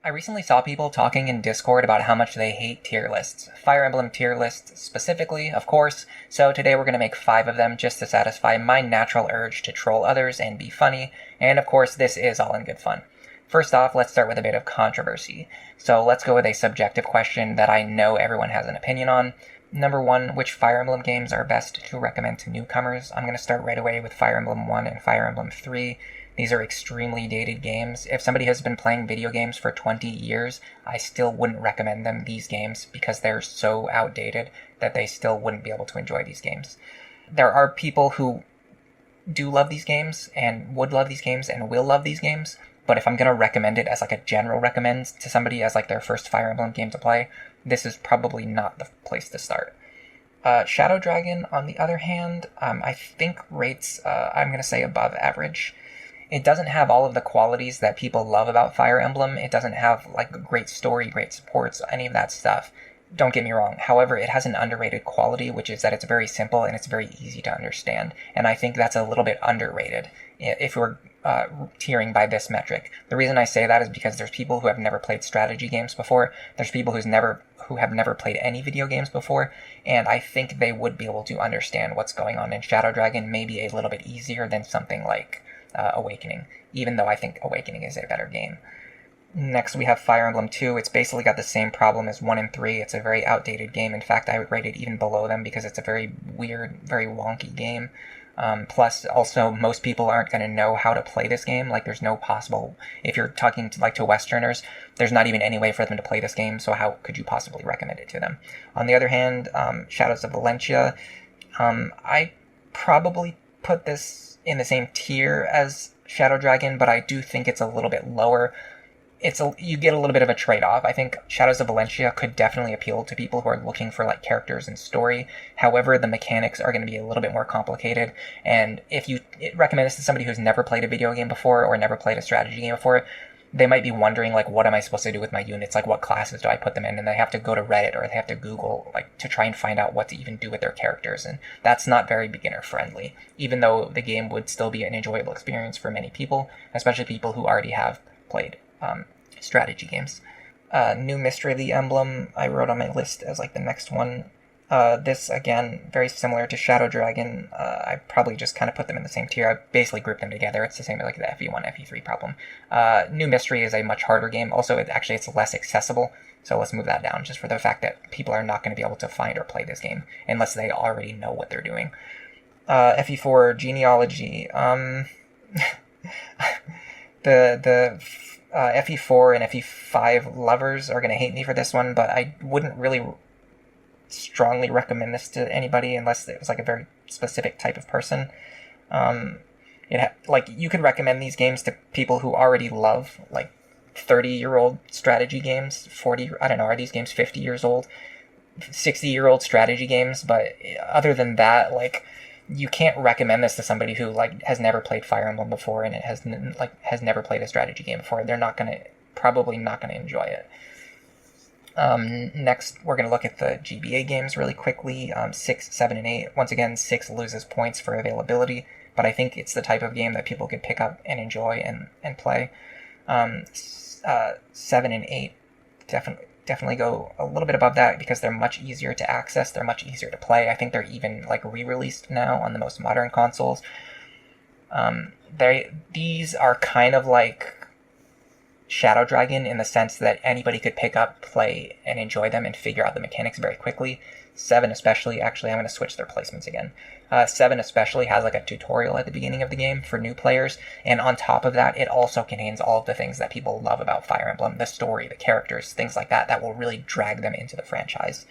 I recently saw people talking in Discord about how much they hate tier lists. Fire Emblem tier lists specifically, of course, so today we're going to make 5 of them just to satisfy my natural urge to troll others and be funny, and of course this is all in good fun. First off, let's start with a bit of controversy. So let's go with a subjective question that I know everyone has an opinion on. Number 1, which Fire Emblem games are best to recommend to newcomers? I'm going to start right away with Fire Emblem 1 and Fire Emblem 3. These are extremely dated games. If somebody has been playing video games for 20 years, I still wouldn't recommend them these games because they're so outdated that they still wouldn't be able to enjoy these games. There are people who do love these games and would love these games and will love these games, but if I'm going to recommend it as like a general recommend to somebody as like their first Fire Emblem game to play, this is probably not the place to start. Shadow Dragon, on the other hand, I think rates, I'm going to say above average. It doesn't have all of the qualities that people love about Fire Emblem. It doesn't have like a great story, great supports, any of that stuff. Don't get me wrong. However, it has an underrated quality, which is that it's very simple and it's very easy to understand. And I think that's a little bit underrated if we're tiering by this metric. The reason I say that is because there's people who have never played strategy games before. There's people who have never played any video games before, and I think they would be able to understand what's going on in Shadow Dragon maybe a little bit easier than something like Awakening, even though I think Awakening is a better game. Next, we have Fire Emblem 2. It's basically got the same problem as 1 and 3. It's a very outdated game. In fact, I would rate it even below them because it's a very weird, very wonky game. Plus, also, most people aren't going to know how to play this game. Like, there's no possible... If you're talking to Westerners, there's not even any way for them to play this game, so how could you possibly recommend it to them? On the other hand, Shadows of Valentia, I probably put this in the same tier as Shadow Dragon, but I do think it's a little bit lower. You get a little bit of a trade-off. I think Shadows of Valentia could definitely appeal to people who are looking for like characters and story. However, the mechanics are going to be a little bit more complicated, and if you recommend this to somebody who's never played a video game before or never played a strategy game before, they might be wondering, like, what am I supposed to do with my units? Like, what classes do I put them in? And they have to go to Reddit or they have to Google, like, to try and find out what to even do with their characters. And that's not very beginner-friendly, even though the game would still be an enjoyable experience for many people, especially people who already have played strategy games. New Mystery of the Emblem, I wrote on my list as, like, the next one. This, again, very similar to Shadow Dragon. I probably just kind of put them in the same tier. I basically grouped them together. It's the same as like the FE1, FE3 problem. New Mystery is a much harder game. Also, it's less accessible, so let's move that down, just for the fact that people are not going to be able to find or play this game unless they already know what they're doing. FE4, Genealogy. The FE4 and FE5 lovers are going to hate me for this one, but I wouldn't really strongly recommend this to anybody unless it was like a very specific type of person. You could recommend these games to people who already love like 30-year-old strategy games, 40, I don't know, are these games 50 years old, 60-year-old strategy games? But other than that, like, you can't recommend this to somebody who like has never played Fire Emblem before and it has never played a strategy game before. They're probably not gonna enjoy it. Next, we're going to look at the GBA games really quickly. 6, 7, and 8. Once again, 6 loses points for availability, but I think it's the type of game that people could pick up and enjoy and play. 7 and 8 definitely go a little bit above that because they're much easier to access. They're much easier to play. I think they're even like re-released now on the most modern consoles. These are kind of like Shadow Dragon in the sense that anybody could pick up, play, and enjoy them and figure out the mechanics very quickly. 7 especially, actually I'm going to switch their placements again. 7 especially has like a tutorial at the beginning of the game for new players, and on top of that, it also contains all of the things that people love about Fire Emblem, the story, the characters, things like that will really drag them into the franchise.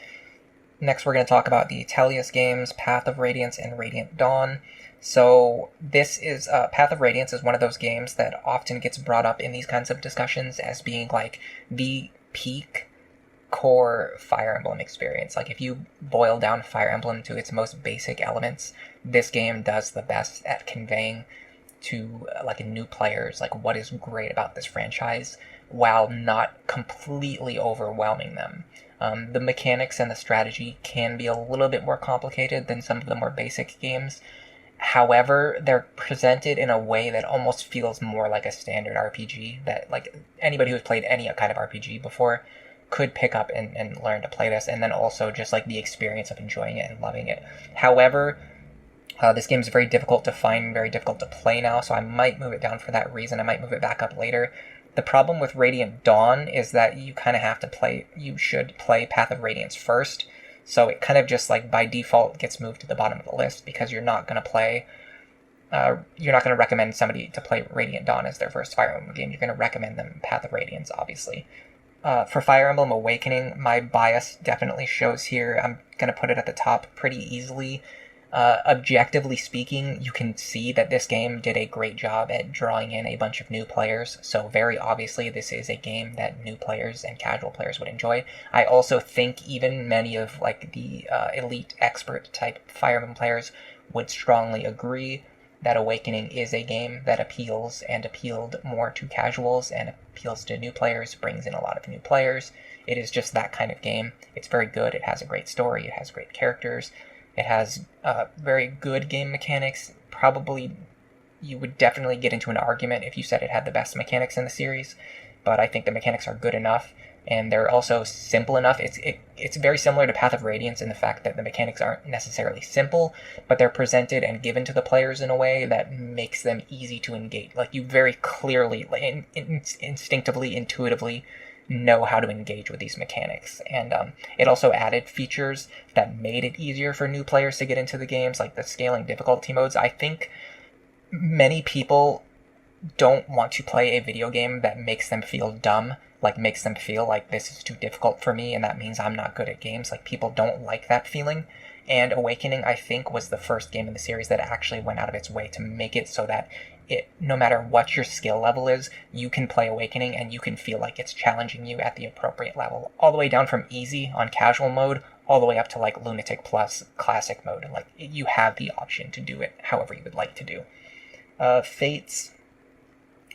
Next, we're going to talk about the Tellius games, Path of Radiance and Radiant Dawn. So this is Path of Radiance is one of those games that often gets brought up in these kinds of discussions as being like the peak core Fire Emblem experience. Like, if you boil down Fire Emblem to its most basic elements, this game does the best at conveying to like new players like what is great about this franchise while not completely overwhelming them. The mechanics and the strategy can be a little bit more complicated than some of the more basic games, However, they're presented in a way that almost feels more like a standard RPG, that like anybody who's played any kind of RPG before could pick up and learn to play this, and then also just like the experience of enjoying it and loving it. However, this game is very difficult to find, very difficult to play now, so I might move it down for that reason. I might move it back up later. The problem with Radiant Dawn is that you kind of have to play, you should play Path of Radiance first, so it kind of just like by default gets moved to the bottom of the list because you're not going to recommend somebody to play Radiant Dawn as their first Fire Emblem game. You're going to recommend them Path of Radiance, obviously. For Fire Emblem Awakening, my bias definitely shows here. I'm going to put it at the top pretty easily. Objectively speaking, you can see that this game did a great job at drawing in a bunch of new players, so very obviously this is a game that new players and casual players would enjoy. I also think even many of like the elite expert type Fire Emblem players would strongly agree that Awakening is a game that appeals and appealed more to casuals and appeals to new players, brings in a lot of new players. It is just that kind of game. It's very good, it has a great story, it has great characters, it has very good game mechanics. Probably you would definitely get into an argument if you said it had the best mechanics in the series, but I think the mechanics are good enough, and they're also simple enough. It's very similar to Path of Radiance in the fact that the mechanics aren't necessarily simple, but they're presented and given to the players in a way that makes them easy to engage. Like, you very clearly, instinctively, intuitively know how to engage with these mechanics. And it also added features that made it easier for new players to get into the games, like the scaling difficulty modes. I think many people don't want to play a video game that makes them feel dumb, like makes them feel like this is too difficult for me and that means I'm not good at games. Like, people don't like that feeling. And Awakening, I think, was the first game in the series that actually went out of its way to make it so that no matter what your skill level is, you can play Awakening and you can feel like it's challenging you at the appropriate level. All the way down from easy on casual mode, all the way up to like Lunatic Plus classic mode. Like, you have the option to do it however you would like to do. Fates,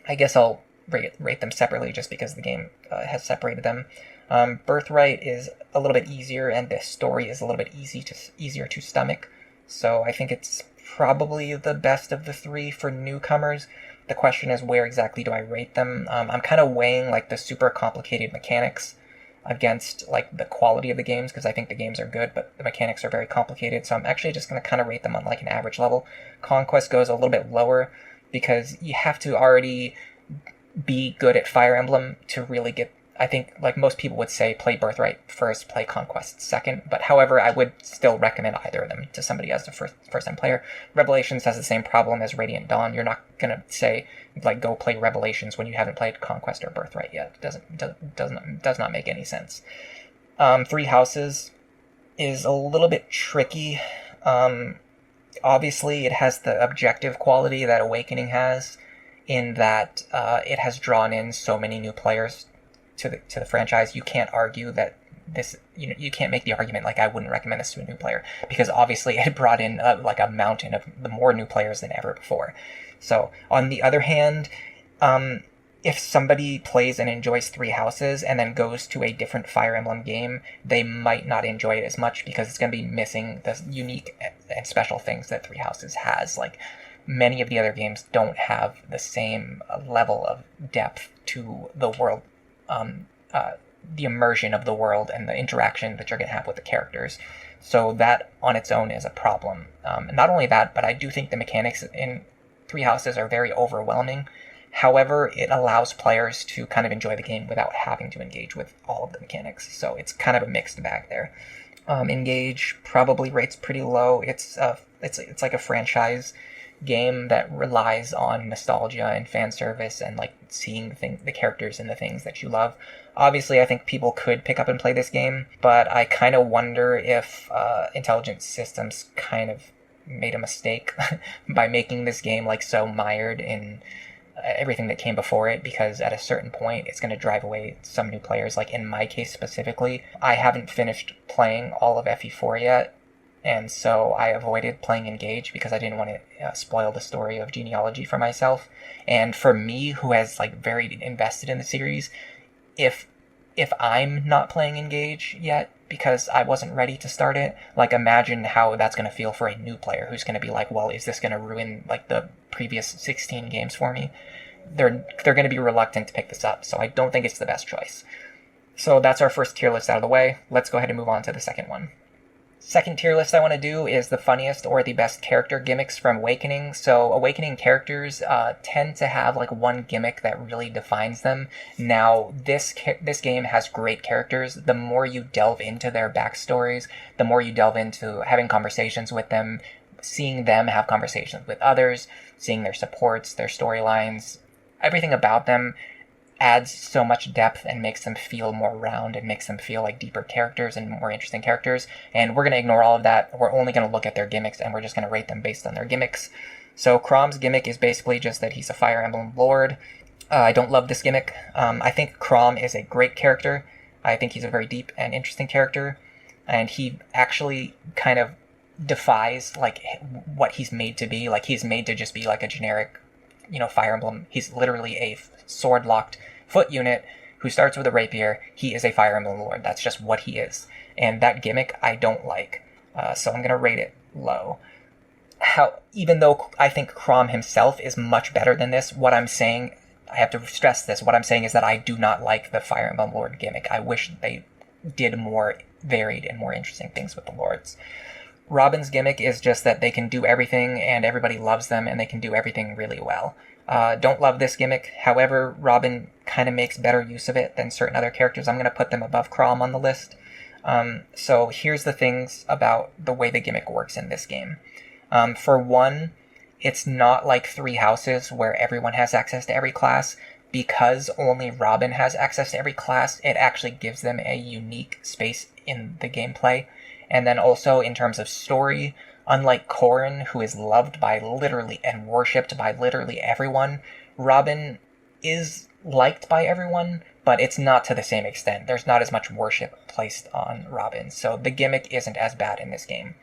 I guess I'll rate them separately just because the game has separated them. Birthright is a little bit easier, and the story is a little bit easier to stomach. So I think it's probably the best of the three for newcomers. The question is, where exactly do I rate them? I'm kind of weighing like the super complicated mechanics against like the quality of the games, because I think the games are good, but the mechanics are very complicated. So I'm actually just going to kind of rate them on like an average level. Conquest goes a little bit lower because you have to already be good at Fire Emblem to really get, I think, like most people would say, play Birthright first, play Conquest second. But however, I would still recommend either of them to somebody as a first-time player. Revelations has the same problem as Radiant Dawn. You're not gonna say like go play Revelations when you haven't played Conquest or Birthright yet. It does not make any sense. Three Houses is a little bit tricky. Obviously, it has the objective quality that Awakening has, in that it has drawn in so many new players to the franchise. You can't argue that this, you can't make the argument like I wouldn't recommend this to a new player, because obviously it brought in like a mountain of more new players than ever before. So on the other hand, if somebody plays and enjoys Three Houses and then goes to a different Fire Emblem game, they might not enjoy it as much because it's going to be missing the unique and special things that Three Houses has. Like, many of the other games don't have the same level of depth to the world, the immersion of the world and the interaction that you're going to have with the characters. So that on its own is a problem. Not only that, but I do think the mechanics in Three Houses are very overwhelming. However, it allows players to kind of enjoy the game without having to engage with all of the mechanics. So it's kind of a mixed bag there. Engage probably rates pretty low. It's like a franchise game that relies on nostalgia and fan service and like seeing the characters and the things that you love. Obviously, I think people could pick up and play this game, but I kind of wonder if Intelligent Systems kind of made a mistake by making this game like so mired in everything that came before it, because at a certain point it's going to drive away some new players. Like in my case specifically, I haven't finished playing all of FE4 yet, and so I avoided playing Engage because I didn't want to spoil the story of Genealogy for myself. And for me, who has like very invested in the series, if I'm not playing Engage yet, because I wasn't ready to start it. Like, imagine how that's going to feel for a new player who's going to be like, well, is this going to ruin like the previous 16 games for me? They're going to be reluctant to pick this up, so I don't think it's the best choice. So that's our first tier list out of the way. Let's go ahead and move on to the second one. Second tier list I want to do is the funniest or the best character gimmicks from Awakening. So Awakening characters tend to have like one gimmick that really defines them. Now, this game has great characters. The more you delve into their backstories, the more you delve into having conversations with them, seeing them have conversations with others, seeing their supports, their storylines, everything about them adds so much depth and makes them feel more round and makes them feel like deeper characters and more interesting characters. And we're going to ignore all of that. We're only going to look at their gimmicks, and we're just going to rate them based on their gimmicks. So Chrom's gimmick is basically just that he's a Fire Emblem Lord. I don't love this gimmick. I think Chrom is a great character. I think he's a very deep and interesting character, and he actually kind of defies like what he's made to be. Like, he's made to just be like a generic, Fire Emblem. He's literally a sword-locked foot unit who starts with a rapier. He is a Fire Emblem Lord. That's just what he is. And that gimmick I don't like. So I'm going to rate it low. Even though I think Chrom himself is much better than this, what I'm saying, I have to stress this, what I'm saying is that I do not like the Fire Emblem Lord gimmick. I wish they did more varied and more interesting things with the Lords. Robin's gimmick is just that they can do everything and everybody loves them and they can do everything really well. Don't love this gimmick. However, Robin kind of makes better use of it than certain other characters. I'm going to put them above Chrom on the list. So here's the things about the way the gimmick works in this game. For one, it's not like Three Houses where everyone has access to every class. Because only Robin has access to every class, it actually gives them a unique space in the gameplay. And then also in terms of story, unlike Corrin, who is loved by literally and worshipped by literally everyone, Robin is liked by everyone, but it's not to the same extent. There's not as much worship placed on Robin, so the gimmick isn't as bad in this game.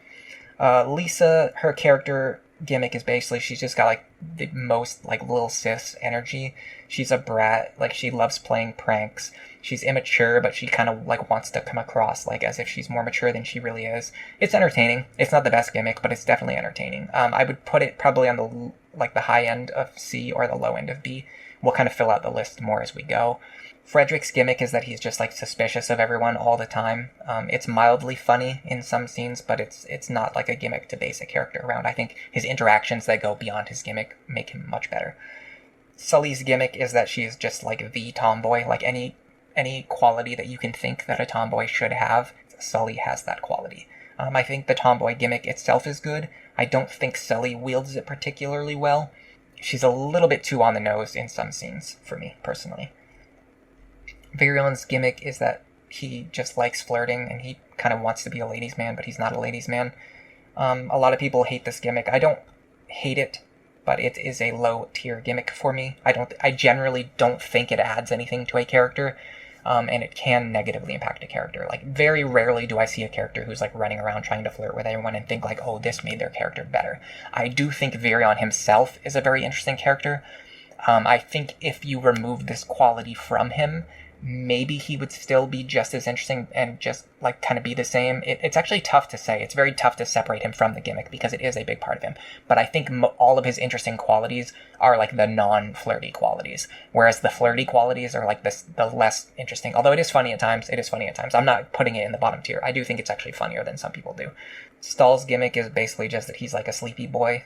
Lisa, her character gimmick is basically she's just got like the most like little sis energy. She's a brat, like she loves playing pranks. She's immature, but she kind of like wants to come across like as if she's more mature than she really is. It's entertaining. It's not the best gimmick, but it's definitely entertaining. I would put it probably on the high end of C or the low end of B. We'll kind of fill out the list more as we go. Frederick's gimmick is that he's just like suspicious of everyone all the time. It's mildly funny in some scenes, but it's not like a gimmick to base a character around. I think his interactions that go beyond his gimmick make him much better. Sully's gimmick is that she's just like the tomboy, like any quality that you can think that a tomboy should have, Sully has that quality. I think the tomboy gimmick itself is good. I don't think Sully wields it particularly well. She's a little bit too on the nose in some scenes, for me, personally. Virulent's gimmick is that he just likes flirting, and he kind of wants to be a ladies' man, but he's not a ladies' man. A lot of people hate this gimmick. I don't hate it, but it is a low-tier gimmick for me. I generally don't think it adds anything to a character, and it can negatively impact a character. Like, very rarely do I see a character who's, like, running around trying to flirt with everyone and think, like, oh, this made their character better. I do think Virion himself is a very interesting character. I think if you remove this quality from him, maybe he would still be just as interesting and just, like, kind of be the same. It's actually tough to say. It's very tough to separate him from the gimmick because it is a big part of him. But I think all of his interesting qualities are, like, the non-flirty qualities, whereas the flirty qualities are, like, the less interesting. Although it is funny at times. It is funny at times. I'm not putting it in the bottom tier. I do think it's actually funnier than some people do. Stahl's gimmick is basically just that he's, like, a sleepy boy.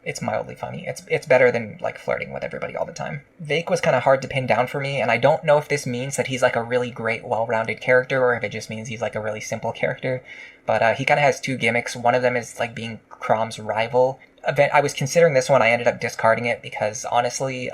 It's mildly funny. It's better than, like, flirting with everybody all the time. Vake was kind of hard to pin down for me, and I don't know if this means that he's, like, a really great, well-rounded character, or if it just means he's, like, a really simple character. But he kind of has two gimmicks. One of them is, like, being Chrom's rival. I was considering this one. I ended up discarding it because, honestly,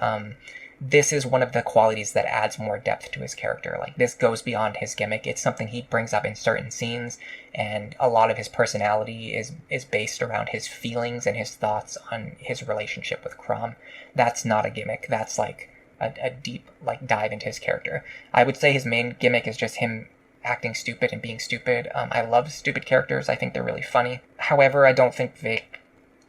this is one of the qualities that adds more depth to his character. Like, this goes beyond his gimmick. It's something he brings up in certain scenes, and a lot of his personality is based around his feelings and his thoughts on his relationship with Chrom. That's not a gimmick. That's, like, a deep, like, dive into his character. I would say his main gimmick is just him acting stupid and being stupid. I love stupid characters. I think they're really funny. However, I don't think Vake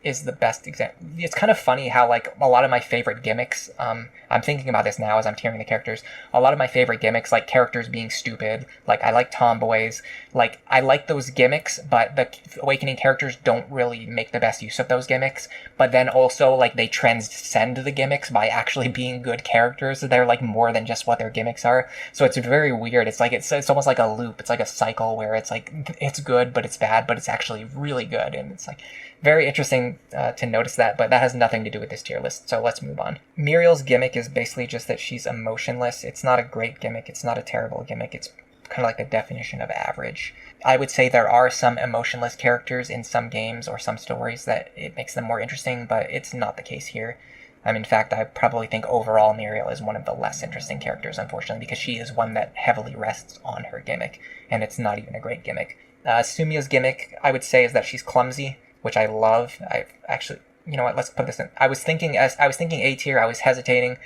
is the best example. It's kind of funny how like a lot of my favorite gimmicks. I'm thinking about this now as I'm tiering the characters. A lot of my favorite gimmicks, like characters being stupid. Like I like tomboys. Like I like those gimmicks, but the Awakening characters don't really make the best use of those gimmicks. But then also like they transcend the gimmicks by actually being good characters. They're like more than just what their gimmicks are. So it's very weird. It's like it's almost like a loop. It's like a cycle where it's like it's good, but it's bad, but it's actually really good, and it's like very interesting to notice that, but that has nothing to do with this tier list, so let's move on. Muriel's gimmick is basically just that she's emotionless. It's not a great gimmick, it's not a terrible gimmick, it's kind of like the definition of average. I would say there are some emotionless characters in some games or some stories that it makes them more interesting, but it's not the case here. In fact, I probably think overall Muriel is one of the less interesting characters, unfortunately, because she is one that heavily rests on her gimmick, and it's not even a great gimmick. Sumia's gimmick, I would say, is that she's clumsy, which I love. I actually, you know what, let's put this in. I was thinking A tier, I was hesitating.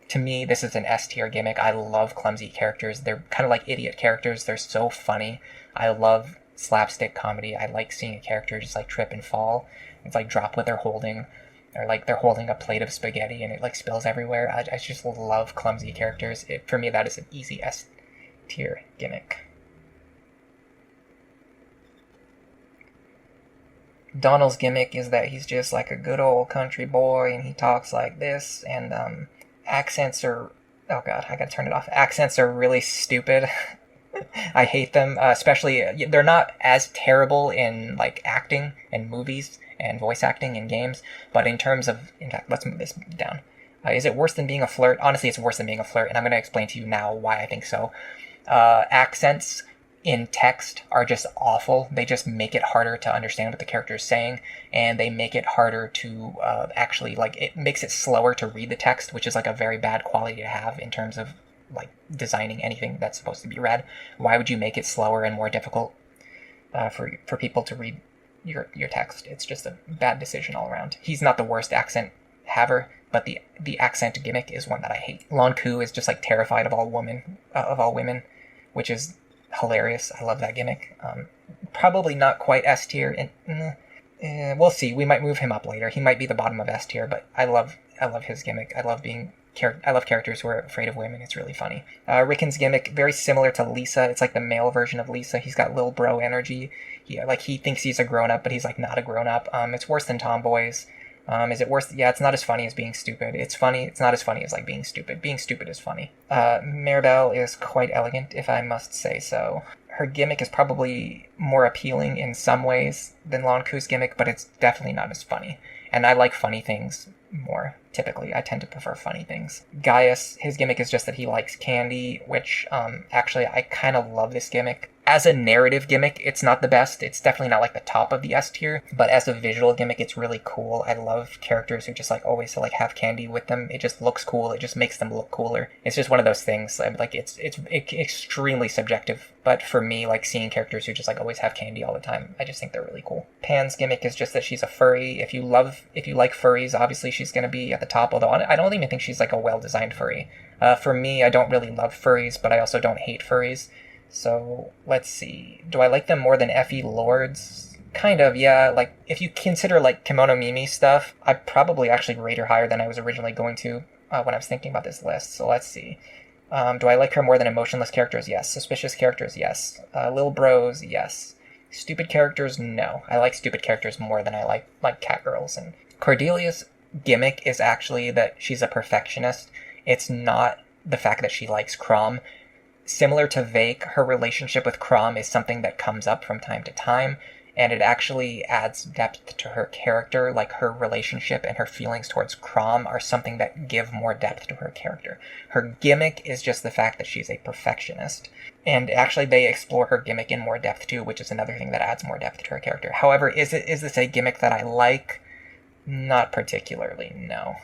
To me, this is an S tier gimmick. I love clumsy characters. They're kind of like idiot characters. They're so funny. I love slapstick comedy. I like seeing a character just like trip and fall. It's like drop what they're holding, or like they're holding a plate of spaghetti and it like spills everywhere. I just love clumsy characters. For me, that is an easy S tier gimmick. Donald's gimmick is that he's just like a good old country boy and he talks like this, and accents are, oh god, I gotta turn it off. Accents are really stupid. I hate them, especially, they're not as terrible in like acting and movies and voice acting in games, but in terms of, in fact, let's move this down. Is it worse than being a flirt? Honestly, it's worse than being a flirt, and I'm going to explain to you now why I think so. Accents in text are just awful. They just make it harder to understand what the character is saying, and they make it harder to actually, like, it makes it slower to read the text, which is like a very bad quality to have in terms of like designing anything that's supposed to be read. Why would you make it slower and more difficult for people to read your text? It's just a bad decision all around. He's not the worst accent haver, but the accent gimmick is one that I hate. Lanku is just like terrified of all women, which is hilarious. I love that gimmick. Probably not quite S tier, and we'll see. We might move him up later. He might be the bottom of S tier, but I love his gimmick. I love characters who are afraid of women. It's really funny. Ricken's gimmick, very similar to Lisa. It's like the male version of Lisa. He's got little bro energy. He thinks he's a grown up, but he's like not a grown up. It's worse than Tomboys. Is it worse? Yeah, it's not as funny as being stupid. It's funny. It's not as funny as like being stupid. Being stupid is funny. Maribel is quite elegant, if I must say so. Her gimmick is probably more appealing in some ways than Lanku's gimmick, but it's definitely not as funny. And I like funny things more, typically. I tend to prefer funny things. Gaius, his gimmick is just that he likes candy, which, actually, I kind of love this gimmick. As a narrative gimmick, it's not the best. It's definitely not like the top of the S tier, but as a visual gimmick, it's really cool. I love characters who just like always like have candy with them. It just looks cool. It just makes them look cooler. It's just one of those things. Like it's extremely subjective, but for me, like seeing characters who just like always have candy all the time, I just think they're really cool. Pan's gimmick is just that she's a furry. If you like furries, obviously she's gonna be at the top. Although I don't even think she's like a well-designed furry. For me, I don't really love furries, but I also don't hate furries. So, let's see. Do I like them more than Effie Lords? Kind of, yeah. Like, if you consider, like, Kimono Mimi stuff, I'd probably actually rate her higher than I was originally going to when I was thinking about this list. So, let's see. Do I like her more than emotionless characters? Yes. Suspicious characters? Yes. Lil Bros? Yes. Stupid characters? No. I like stupid characters more than I like cat girls. And Cordelia's gimmick is actually that she's a perfectionist. It's not the fact that she likes Crom. Similar to Vake, her relationship with Crom is something that comes up from time to time, and it actually adds depth to her character. Like, her relationship and her feelings towards Crom are something that give more depth to her character. Her gimmick is just the fact that she's a perfectionist, and actually they explore her gimmick in more depth too, which is another thing that adds more depth to her character. However, is this a gimmick that I like? Not particularly, no.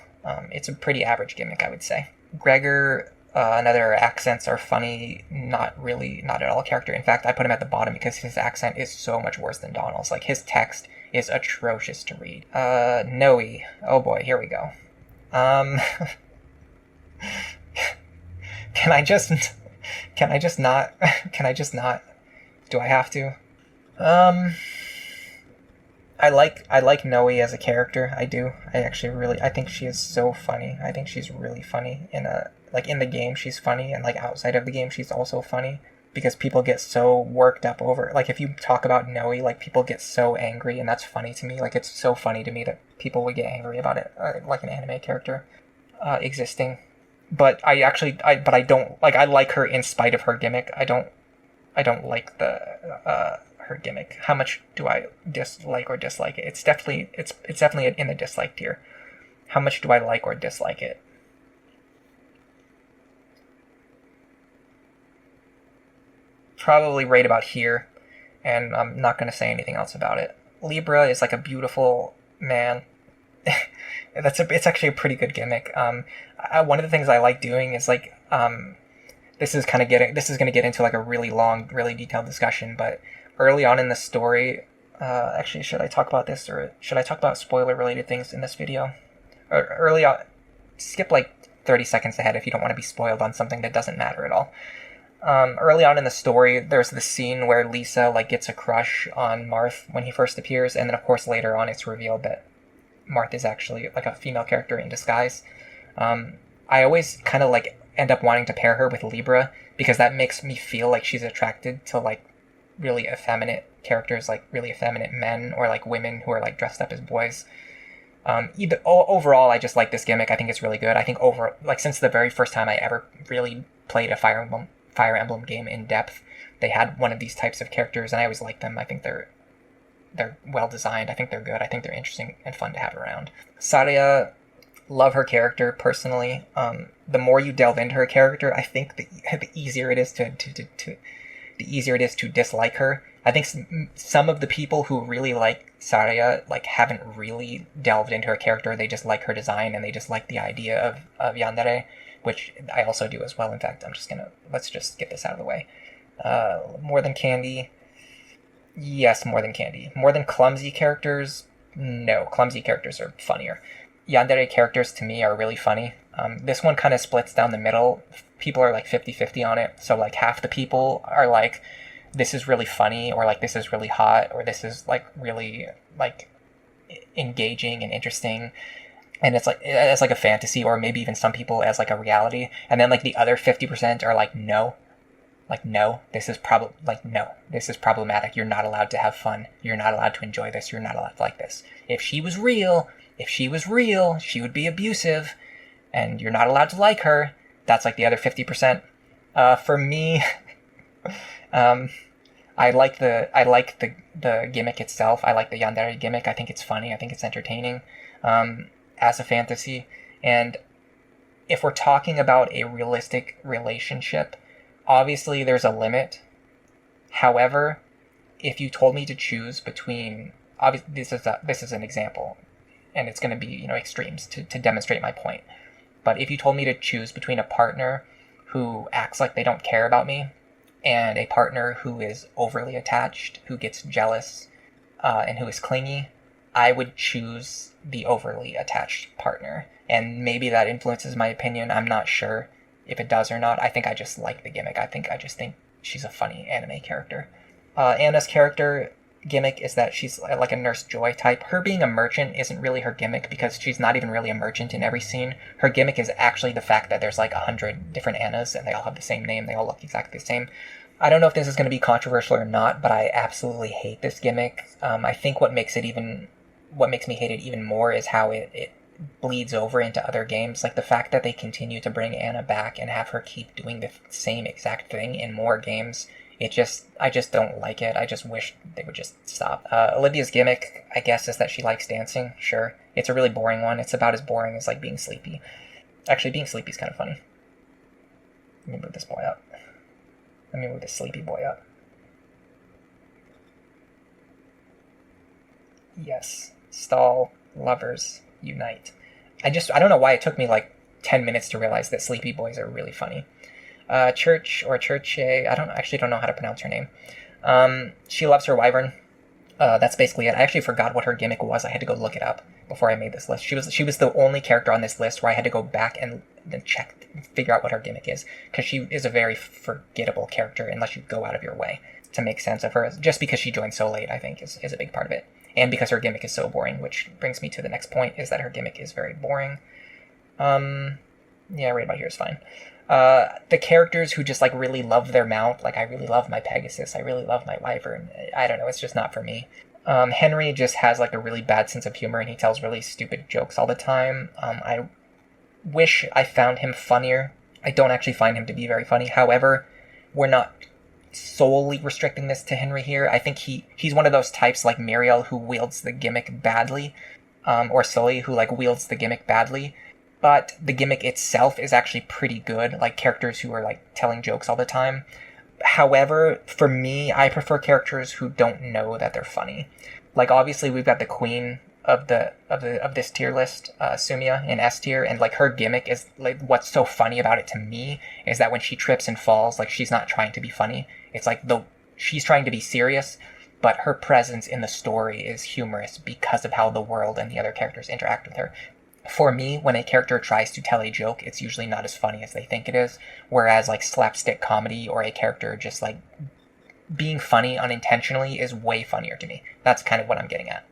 It's a pretty average gimmick, I would say. Gregor, another accents are funny, not at all character. In fact, I put him at the bottom because his accent is so much worse than Donald's. Like, his text is atrocious to read. Noe. Oh boy, here we go. Can I just not? Do I have to? I like Noe as a character. I do. I think she is so funny. I think she's really funny in the game she's funny, and like outside of the game she's also funny, because people get so worked up over, like, if you talk about Noe, like, people get so angry, and that's funny to me. Like, it's so funny to me that people would get angry about it, like an anime character existing. But I don't like, I like her in spite of her gimmick. I don't like the her gimmick. How much do I dislike or dislike it? It's definitely in the dislike tier. How much do I like or dislike it? Probably right about here, and I'm not going to say anything else about it. Libra is like a beautiful man. It's actually a pretty good gimmick. One of the things I like doing is like, this is going to get into like a really long, really detailed discussion, but early on in the story, actually, should I talk about this, or should I talk about spoiler related things in this video? Early on, skip like 30 seconds ahead if you don't want to be spoiled on something that doesn't matter at all. Early on in the story, there's the scene where Lisa like gets a crush on Marth when he first appears, and then of course later on it's revealed that Marth is actually like a female character in disguise. I always kind of like end up wanting to pair her with Libra, because that makes me feel like she's attracted to like really effeminate characters, like really effeminate men, or like women who are like dressed up as boys. Overall, I just like this gimmick. I think it's really good. I think since the very first time I ever really played a Fire Emblem game in depth, they had one of these types of characters, and I always like them. I think they're well designed. I think they're good. I think they're interesting and fun to have around. Saria, love her character personally. The more you delve into her character, I think the easier it is to dislike her. I think some of the people who really like Saria like haven't really delved into her character. They just like her design, and they just like the idea of Yandere, which I also do as well. In fact, let's just get this out of the way. More than Candy. Yes, more than Candy. More than clumsy characters? No, clumsy characters are funnier. Yandere characters to me are really funny. This one kind of splits down the middle. People are like 50-50 on it. So like half the people are like, this is really funny, or like this is really hot, or this is like really like engaging and interesting, and it's like a fantasy, or maybe even some people as like a reality. And then like the other 50% are like, no, this is problematic. You're not allowed to have fun. You're not allowed to enjoy this. You're not allowed to like this. If she was real, she would be abusive, and you're not allowed to like her. That's like the other 50%. For me, I like the gimmick itself. I like the Yandere gimmick. I think it's funny. I think it's entertaining as a fantasy. And if we're talking about a realistic relationship, obviously there's a limit. However, if you told me to choose between, obviously this is an example, and it's going to be extremes to demonstrate my point. But if you told me to choose between a partner who acts like they don't care about me, and a partner who is overly attached, who gets jealous, and who is clingy, I would choose the overly attached partner. And maybe that influences my opinion. I'm not sure if it does or not. I think I just like the gimmick. I just think she's a funny anime character. Anna's character gimmick is that she's like a Nurse Joy type. Her being a merchant isn't really her gimmick, because she's not even really a merchant in every scene. Her gimmick is actually the fact that there's like 100 different Annas, and they all have the same name. They all look exactly the same. I don't know if this is going to be controversial or not, but I absolutely hate this gimmick. I think what makes me hate it even more is how it bleeds over into other games. Like the fact that they continue to bring Anna back and have her keep doing the same exact thing in more games. I just don't like it. I just wish they would just stop. Olivia's gimmick, I guess, is that she likes dancing. Sure. It's a really boring one. It's about as boring as like being sleepy. Actually, being sleepy is kind of funny. Let me move this boy up. Let me move this sleepy boy up. Yes. Stall lovers unite. I don't know why it took me like 10 minutes to realize that sleepy boys are really funny. Church or Church, I don't know how to pronounce her name. She loves her wyvern. That's basically it. I actually forgot what her gimmick was. I had to go look it up before I made this list. She was the only character on this list where I had to go back and then figure out what her gimmick is, because she is a very forgettable character unless you go out of your way to make sense of her. Just because she joined so late, I think, is a big part of it. and because her gimmick is so boring, which brings me to the next point, is that her gimmick is very boring. Yeah, right about here is fine. The characters who just, like, really love their mount, like, I really love my Pegasus, I really love my Wyvern, I don't know, it's just not for me. Henry just has, like, a really bad sense of humor, and he tells really stupid jokes all the time. I wish I found him funnier. I don't actually find him to be very funny. However, we're not solely restricting this to Henry here. I think he's one of those types like Muriel who wields the gimmick badly, or Sully who, like, wields the gimmick badly. But the gimmick itself is actually pretty good, like characters who are, like, telling jokes all the time. However, for me, I prefer characters who don't know that they're funny. Like, obviously, we've got the queen of this tier list, Sumia in S tier, and, like, her gimmick is, like, what's so funny about it to me is that when she trips and falls, like, she's not trying to be funny. It's like she's trying to be serious, but her presence in the story is humorous because of how the world and the other characters interact with her. For me, when a character tries to tell a joke, it's usually not as funny as they think it is, whereas, like, slapstick comedy or a character just, like, being funny unintentionally is way funnier to me. That's kind of what I'm getting at.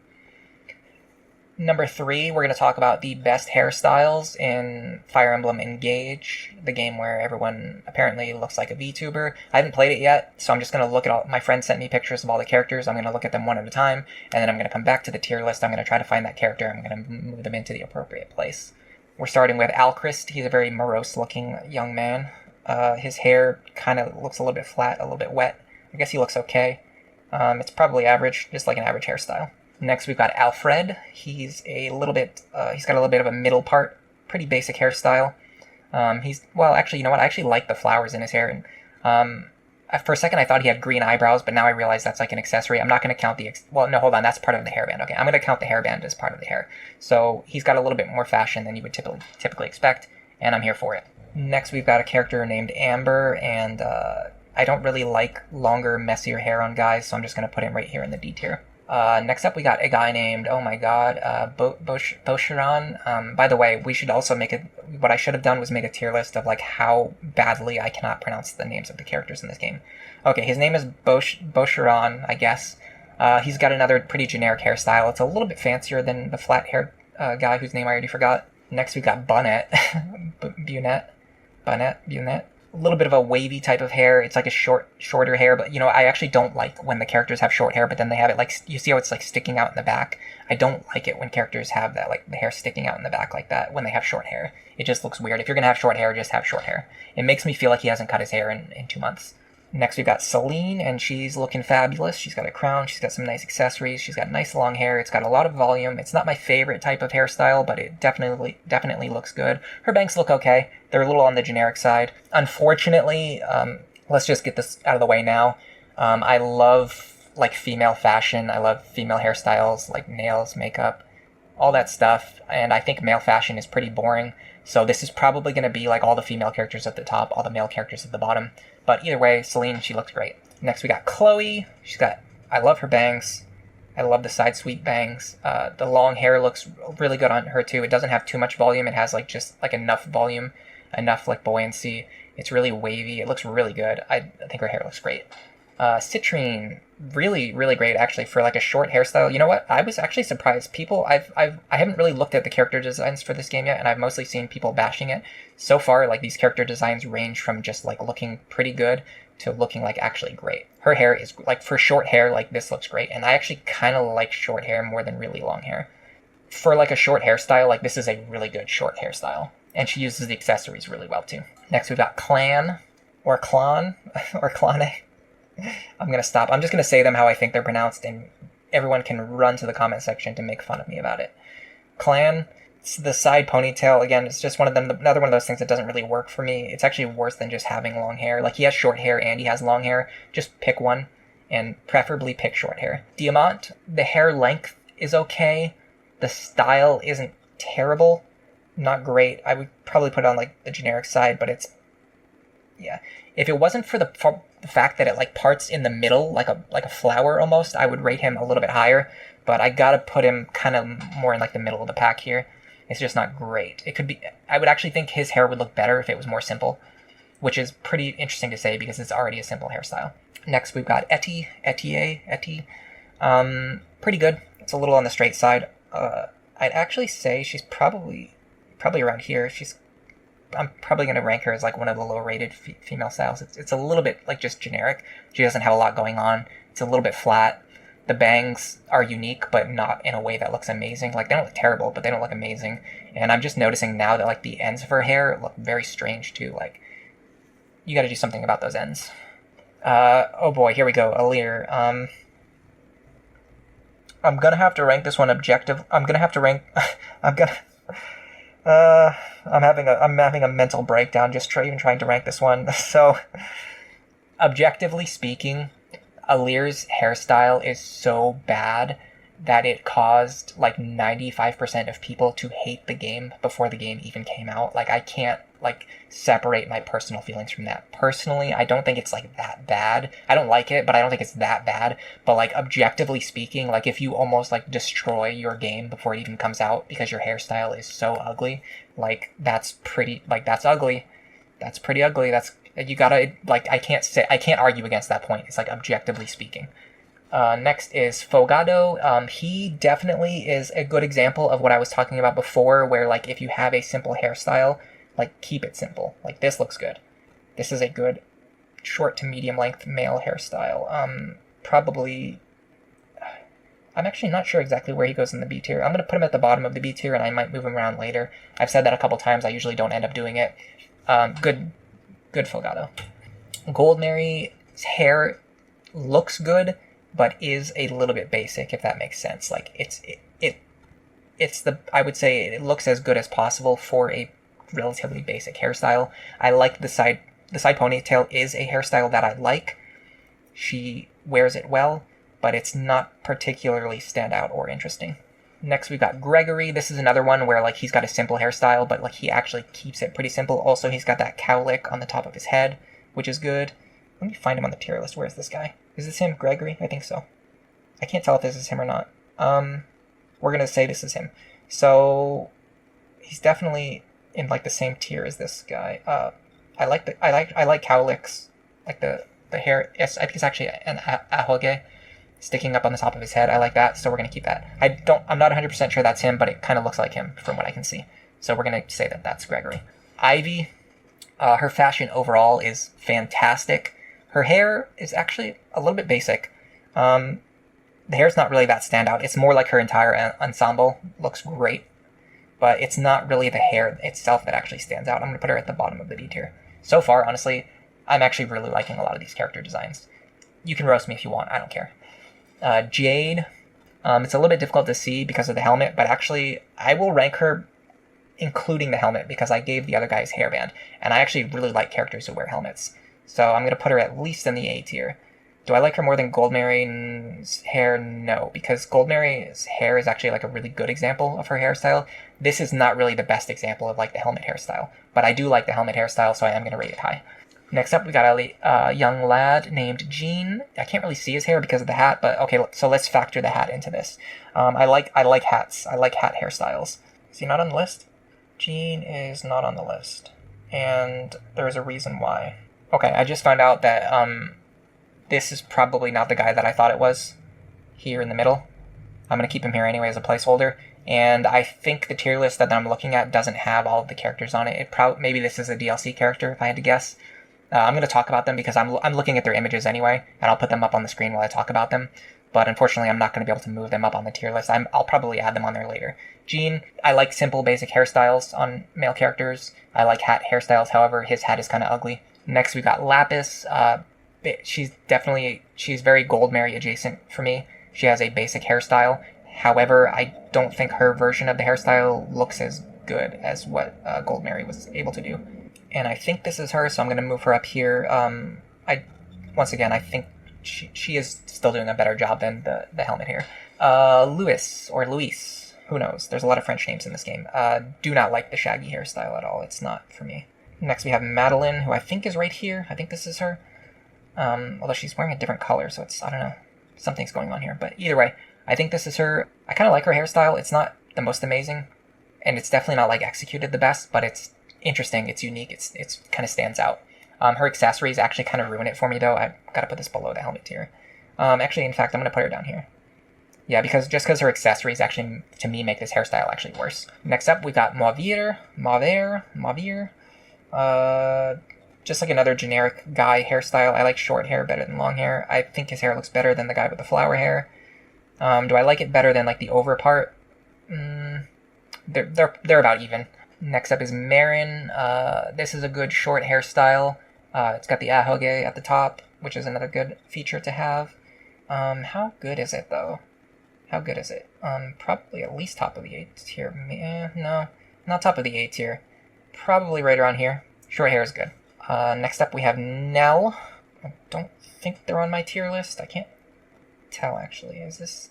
Number 3, we're going to talk about the best hairstyles in Fire Emblem Engage, the game where everyone apparently looks like a VTuber. I haven't played it yet, so I'm just going to look at all... My friend sent me pictures of all the characters. I'm going to look at them one at a time, and then I'm going to come back to the tier list. I'm going to try to find that character. I'm going to move them into the appropriate place. We're starting with Alchrist. He's a very morose-looking young man. His hair kind of looks a little bit flat, a little bit wet. I guess he looks okay. It's probably average, just like an average hairstyle. Next, we've got Alfred. He's a little bit, he's got a little bit of a middle part, pretty basic hairstyle. Well, actually, you know what? I actually like the flowers in his hair. And for a second, I thought he had green eyebrows, but now I realize that's like an accessory. I'm not going to count well, no, hold on. That's part of the hairband. Okay, I'm going to count the hairband as part of the hair. So he's got a little bit more fashion than you would typically expect, and I'm here for it. Next, we've got a character named Amber, and I don't really like longer, messier hair on guys, so I'm just going to put him right here in the D tier. Next up, we got a guy named, oh my god, Bosharan. By the way, we should also what I should have done was make a tier list of, like, how badly I cannot pronounce the names of the characters in this game. Okay, his name is Bosharan, I guess. He's got another pretty generic hairstyle. It's a little bit fancier than the flat-haired guy whose name I already forgot. Next, we got Bunnet. Bunnet. A little bit of a wavy type of hair. It's like a shorter hair, but, you know, I actually don't like when the characters have short hair, but then they have it, like, you see how it's, like, sticking out in the back? I don't like it when characters have that, like, the hair sticking out in the back like that when they have short hair. It just looks weird. If you're gonna have short hair, just have short hair. It makes me feel like he hasn't cut his hair in 2 months. Next, we've got Celine, and she's looking fabulous. She's got a crown, she's got some nice accessories, she's got nice long hair, it's got a lot of volume. It's not my favorite type of hairstyle, but it definitely looks good. Her bangs look okay. They're a little on the generic side. Unfortunately, let's just get this out of the way now. I love, like, female fashion. I love female hairstyles, like nails, makeup, all that stuff, and I think male fashion is pretty boring. So this is probably going to be like all the female characters at the top, all the male characters at the bottom. But either way, Celine, she looks great. Next, we got Chloe. I love her bangs. I love the side sweep bangs. The long hair looks really good on her too. It doesn't have too much volume. It has, like, just, like, enough volume, enough, like, buoyancy. It's really wavy. It looks really good. I think her hair looks great. Citrine, really, really great, actually, for, like, a short hairstyle. You know what? I was actually surprised. I haven't really looked at the character designs for this game yet, and I've mostly seen people bashing it. So far, like, these character designs range from just, like, looking pretty good to looking, like, actually great. Her hair is, like, for short hair, like, this looks great, and I actually kind of like short hair more than really long hair. For, like, a short hairstyle, like, this is a really good short hairstyle, and she uses the accessories really well, too. Next, we've got Clan, or Clan, or Clane. I'm going to stop. I'm just going to say them how I think they're pronounced, and everyone can run to the comment section to make fun of me about it. Clan, it's the side ponytail. Again, it's just another one of those things that doesn't really work for me. It's actually worse than just having long hair. Like, he has short hair and he has long hair. Just pick one, and preferably pick short hair. Diamant, the hair length is okay. The style isn't terrible. Not great. I would probably put it on, like, the generic side, but it's... yeah. If it wasn't for the fact that it, like, parts in the middle, like a flower almost, I would rate him a little bit higher, but I gotta put him kind of more in, like, the middle of the pack here. It's just not great. It could be... I would actually think his hair would look better if it was more simple, which is pretty interesting to say because it's already a simple hairstyle. Next, we've got Etty. Pretty good. It's a little on the straight side. I'd actually say she's probably around here. I'm probably going to rank her as like one of the low-rated female styles. It's a little bit like just generic. She doesn't have a lot going on. It's a little bit flat. The bangs are unique, but not in a way that looks amazing. Like, they don't look terrible, but they don't look amazing. And I'm just noticing now that like the ends of her hair look very strange too. Like, you got to do something about those ends. Oh boy, here we go. Alear. I'm gonna have to rank this one objective. I'm gonna have to rank. I'm gonna. I'm having a mental breakdown just even trying to rank this one. So, objectively speaking, Alear's hairstyle is so bad that it caused like 95% of people to hate the game before the game even came out. Like, I can't like separate my personal feelings from that. Personally, I don't think it's like that bad. I don't like it, but I don't think it's that bad. But like objectively speaking, like if you almost like destroy your game before it even comes out because your hairstyle is so ugly, like that's ugly. That's pretty ugly. You gotta, like, I can't argue against that point. It's like objectively speaking. Next is Fogado. He definitely is a good example of what I was talking about before, where like if you have a simple hairstyle, like keep it simple. Like this looks good. This is a good short to medium length male hairstyle. Probably, I'm actually not sure exactly where he goes in the B tier. I'm going to put him at the bottom of the B tier and I might move him around later. I've said that a couple times. I usually don't end up doing it. Good Fogado. Goldmary's hair looks good, but is a little bit basic, if that makes sense. Like I would say it looks as good as possible for a relatively basic hairstyle. I like the side ponytail is a hairstyle that I like. She wears it well, but it's not particularly standout or interesting. Next we got Gregory. This is another one where like he's got a simple hairstyle, but like he actually keeps it pretty simple. Also, he's got that cowlick on the top of his head, which is good. Let me find him on the tier list. Where is this guy? Is this him, Gregory? I think so. I can't tell if this is him or not. We're gonna say this is him. So he's definitely in like the same tier as this guy. I like cowlicks, like the hair. Yes, I think it's actually an ahoge sticking up on the top of his head. I like that, so we're gonna keep that. I'm not 100% sure that's him, but it kind of looks like him from what I can see. So we're gonna say that that's Gregory. Ivy, her fashion overall is fantastic. Her hair is actually a little bit basic. The hair's not really that standout. It's more like her entire ensemble looks great, but it's not really the hair itself that actually stands out. I'm going to put her at the bottom of the B tier. So far, honestly, I'm actually really liking a lot of these character designs. You can roast me if you want. I don't care. Jade, it's a little bit difficult to see because of the helmet, but actually, I will rank her including the helmet because I gave the other guy his hairband, and I actually really like characters who wear helmets. So I'm going to put her at least in the A tier. Do I like her more than Goldmary's hair? No, because Goldmary's hair is actually like a really good example of her hairstyle. This is not really the best example of like the helmet hairstyle, but I do like the helmet hairstyle, so I am going to rate it high. Next up, we got a young lad named Gene. I can't really see his hair because of the hat, but okay, so let's factor the hat into this. I like hats. I like hat hairstyles. Is he not on the list? Gene is not on the list, and there's a reason why. Okay, I just found out that this is probably not the guy that I thought it was, here in the middle. I'm going to keep him here anyway as a placeholder, and I think the tier list that I'm looking at doesn't have all of the characters on it. Maybe this is a DLC character, if I had to guess. I'm going to talk about them because I'm looking at their images anyway, and I'll put them up on the screen while I talk about them, but unfortunately I'm not going to be able to move them up on the tier list. I'll probably add them on there later. Gene, I like simple basic hairstyles on male characters. I like hat hairstyles, however, his hat is kind of ugly. Next we got Lapis. She's very Goldmary adjacent for me. She has a basic hairstyle. However, I don't think her version of the hairstyle looks as good as what Goldmary was able to do. And I think this is her, so I'm going to move her up here. I think she is still doing a better job than the helmet here. Luis, who knows? There's a lot of French names in this game. Do not like the shaggy hairstyle at all. It's not for me. Next we have Madeline, who I think is right here. I think this is her. Although she's wearing a different color, so I don't know. Something's going on here. But either way, I think this is her. I kind of like her hairstyle. It's not the most amazing, and it's definitely not like executed the best, but it's interesting. It's unique. It's kind of stands out. Her accessories actually kind of ruin it for me, though. I've got to put this below the helmet tier. Actually, in fact, I'm going to put her down here. Yeah, because her accessories actually, to me, make this hairstyle actually worse. Next up, we got Mauvier. Just like another generic guy hairstyle. I like short hair better than long hair. I think his hair looks better than the guy with the flower hair. Do I like it better than like the over part? They're about even. Next up is Marin. This is a good short hairstyle. It's got the ahoge at the top, which is another good feature to have. How good is it though? How good is it? Probably at least top of the A tier. No, not top of the A tier. Probably right around here. Short hair is good. Next up we have Nell. I don't think they're on my tier list. I can't tell actually. Is this?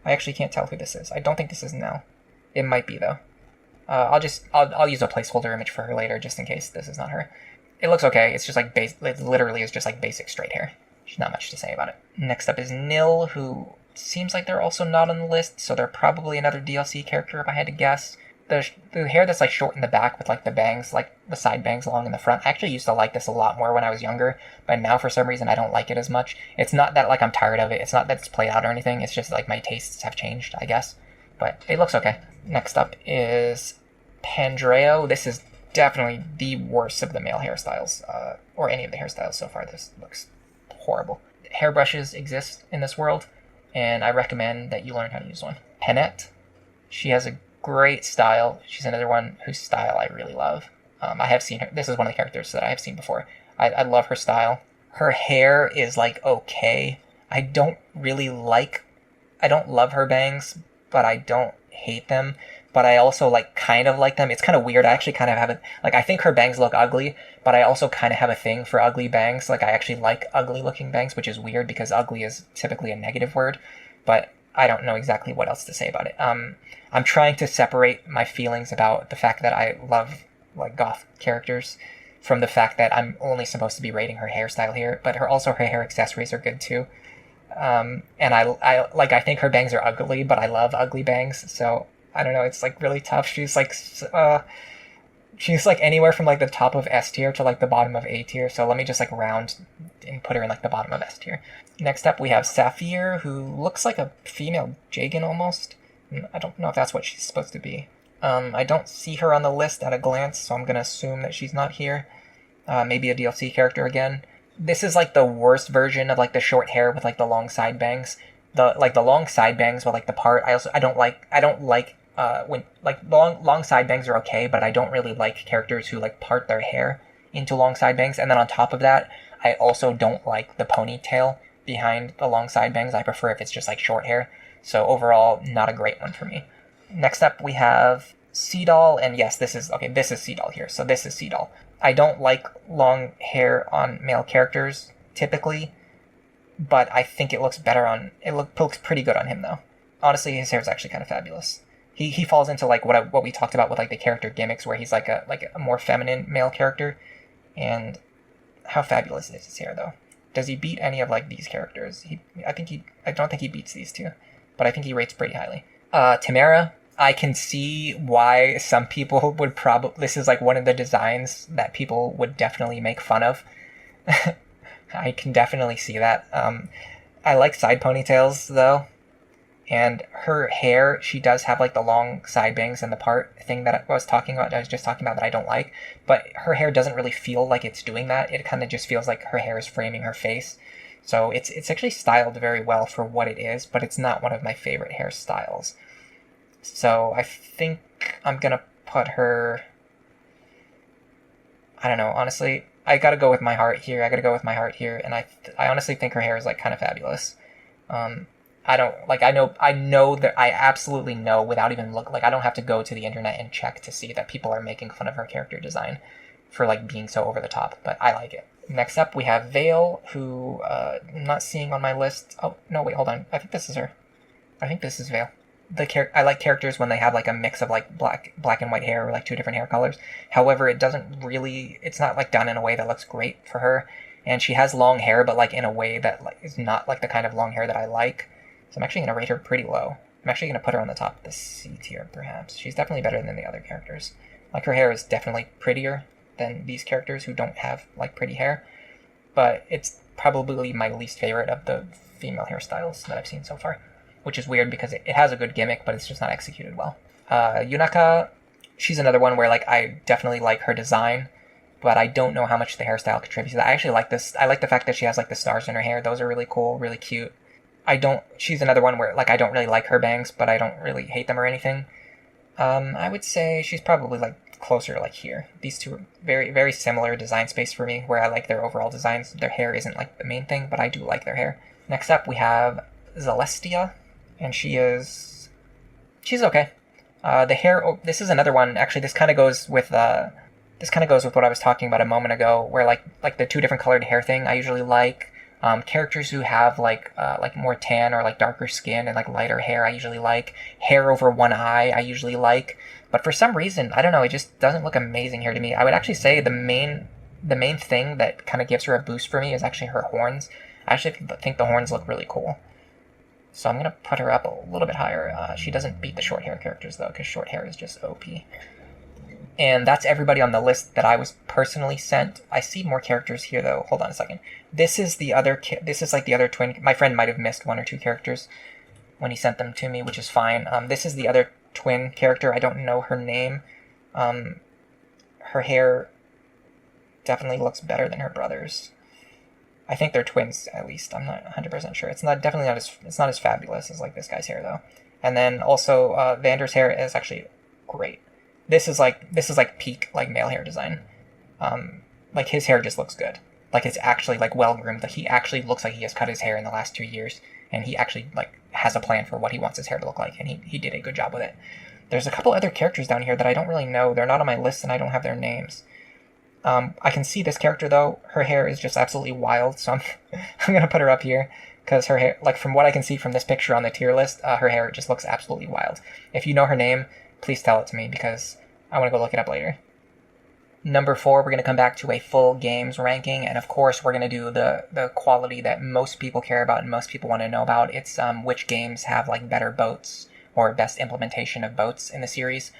I actually can't tell who this is. I don't think this is Nell. It might be though. I'll use a placeholder image for her later just in case this is not her. It looks okay. It's just like it literally is just like basic straight hair. There's not much to say about it. Next up is Nil, who seems like they're also not on the list, so they're probably another DLC character if I had to guess. The hair that's like short in the back with like the bangs, like the side bangs along in the front. I actually used to like this a lot more when I was younger, but now for some reason I don't like it as much. It's not that like I'm tired of it. It's not that it's played out or anything. It's just like my tastes have changed, I guess. But it looks okay. Next up is Pandreo. This is definitely the worst of the male hairstyles, or any of the hairstyles so far. This looks horrible. Hairbrushes exist in this world, and I recommend that you learn how to use one. Penette. She has a great style. She's another one whose style I really love. I have seen her. This is one of the characters that I have seen before. I love her style. Her hair is like okay. I don't love her bangs, but I don't hate them. But I also like kind of like them. It's kind of weird. I actually kind of have it. Like I think her bangs look ugly, but I also kind of have a thing for ugly bangs. Like I actually like ugly looking bangs, which is weird because ugly is typically a negative word. But I don't know exactly what else to say about it. I'm trying to separate my feelings about the fact that I love like goth characters from the fact that I'm only supposed to be rating her hairstyle here. But her hair accessories are good too. And I think her bangs are ugly, but I love ugly bangs. So I don't know. It's like really tough. She's like anywhere from like the top of S tier to like the bottom of A tier. So let me just like round and put her in like the bottom of S tier. Next up we have Saphir, who looks like a female Jagan almost. I don't know if that's what she's supposed to be. I don't see her on the list at a glance, so I'm gonna assume that she's not here. Maybe a DLC character again. This is like the worst version of like the short hair with like the long side bangs. The long side bangs with like the part. I don't like when like long side bangs are okay, but I don't really like characters who like part their hair into long side bangs. And then on top of that, I also don't like the ponytail behind the long side bangs. I prefer if it's just like short hair. So overall, not a great one for me. Next up, we have Seadoll, and yes, this is Seadoll here. So this is Seadoll. I don't like long hair on male characters typically, but I think it looks pretty good on him though. Honestly, his hair is actually kind of fabulous. He falls into like what we talked about with like the character Gimmicks, where he's like a more feminine male character. And how fabulous is his hair though? Does he beat any of like these characters? I don't think he beats these two, but I think he rates pretty highly. Tamara, I can see why some people would this is like one of the designs that people would definitely make fun of. I can definitely see that. I like side ponytails though. And her hair, she does have like the long side bangs and the part thing that I was just talking about that I don't like. But her hair doesn't really feel like it's doing that. It kind of just feels like her hair is framing her face. So it's actually styled very well for what it is, but it's not one of my favorite hairstyles. So I think I'm going to put her... I don't know, honestly, I gotta go with my heart here. And I honestly think her hair is like kind of fabulous. I know that I absolutely know without even I don't have to go to the internet and check to see that people are making fun of her character design for like being so over the top, but I like it. Next up we have Vale, who I'm not seeing on my list. Oh, no, wait, hold on. I think this is her. I think this is Vale. I like characters when they have like a mix of like black and white hair or like two different hair colors. However, it's not like done in a way that looks great for her. And she has long hair, but like in a way that like is not like the kind of long hair that I like. So I'm actually going to rate her pretty low. I'm actually going to put her on the top of the C tier, perhaps. She's definitely better than the other characters. Like, her hair is definitely prettier than these characters who don't have, like, pretty hair. But it's probably my least favorite of the female hairstyles that I've seen so far. which is weird because it has a good gimmick, but it's just not executed well. Yunaka, she's another one where like I definitely like her design, but I don't know how much the hairstyle contributes. I actually like this. I like the fact that she has like the stars in her hair. Those are really cool, really cute. She's another one where like I don't really like her bangs, but I don't really hate them or anything. I would say she's probably like closer like here. These two are very, very similar design space for me, where I like their overall designs. Their hair isn't like the main thing, but I do like their hair. Next up, we have Celestia, and she's okay. The hair. Oh, this is another one. Actually, this kind of goes with what I was talking about a moment ago, where like the two different colored hair thing. I usually like characters who have like more tan or like darker skin and like lighter hair. I usually like hair over one eye. I usually like, but for some reason, I don't know. It just doesn't look amazing here to me. I would actually say the main thing that kind of gives her a boost for me is actually her horns. I actually think the horns look really cool. So I'm gonna put her up a little bit higher. She doesn't beat the short hair characters though, because short hair is just OP. And that's everybody on the list that I was personally sent. I see more characters here, though. Hold on a second. This is like the other twin. My friend might have missed one or two characters when he sent them to me, which is fine. This is the other twin character. I don't know her name. Her hair definitely looks better than her brother's. I think they're twins, at least. I'm not 100% sure. It's not as fabulous as like this guy's hair, though. And then also Vander's hair is actually great. This is like peak like male hair design. Like his hair just looks good. Like it's actually like well groomed. Like he actually looks like he has cut his hair in the last 2 years, and he actually like has a plan for what he wants his hair to look like, and he did a good job with it. There's a couple other characters down here that I don't really know. They're not on my list, and I don't have their names. I can see this character though. Her hair is just absolutely wild, so I'm gonna put her up here because her hair, like from what I can see from this picture on the tier list, her hair just looks absolutely wild. If you know her name, please tell it to me because I want to go look it up later. Number 4, we're going to come back to a full games ranking, and of course we're going to do the quality that most people care about and most people want to know about. It's which games have like better boats or best implementation of boats in the series.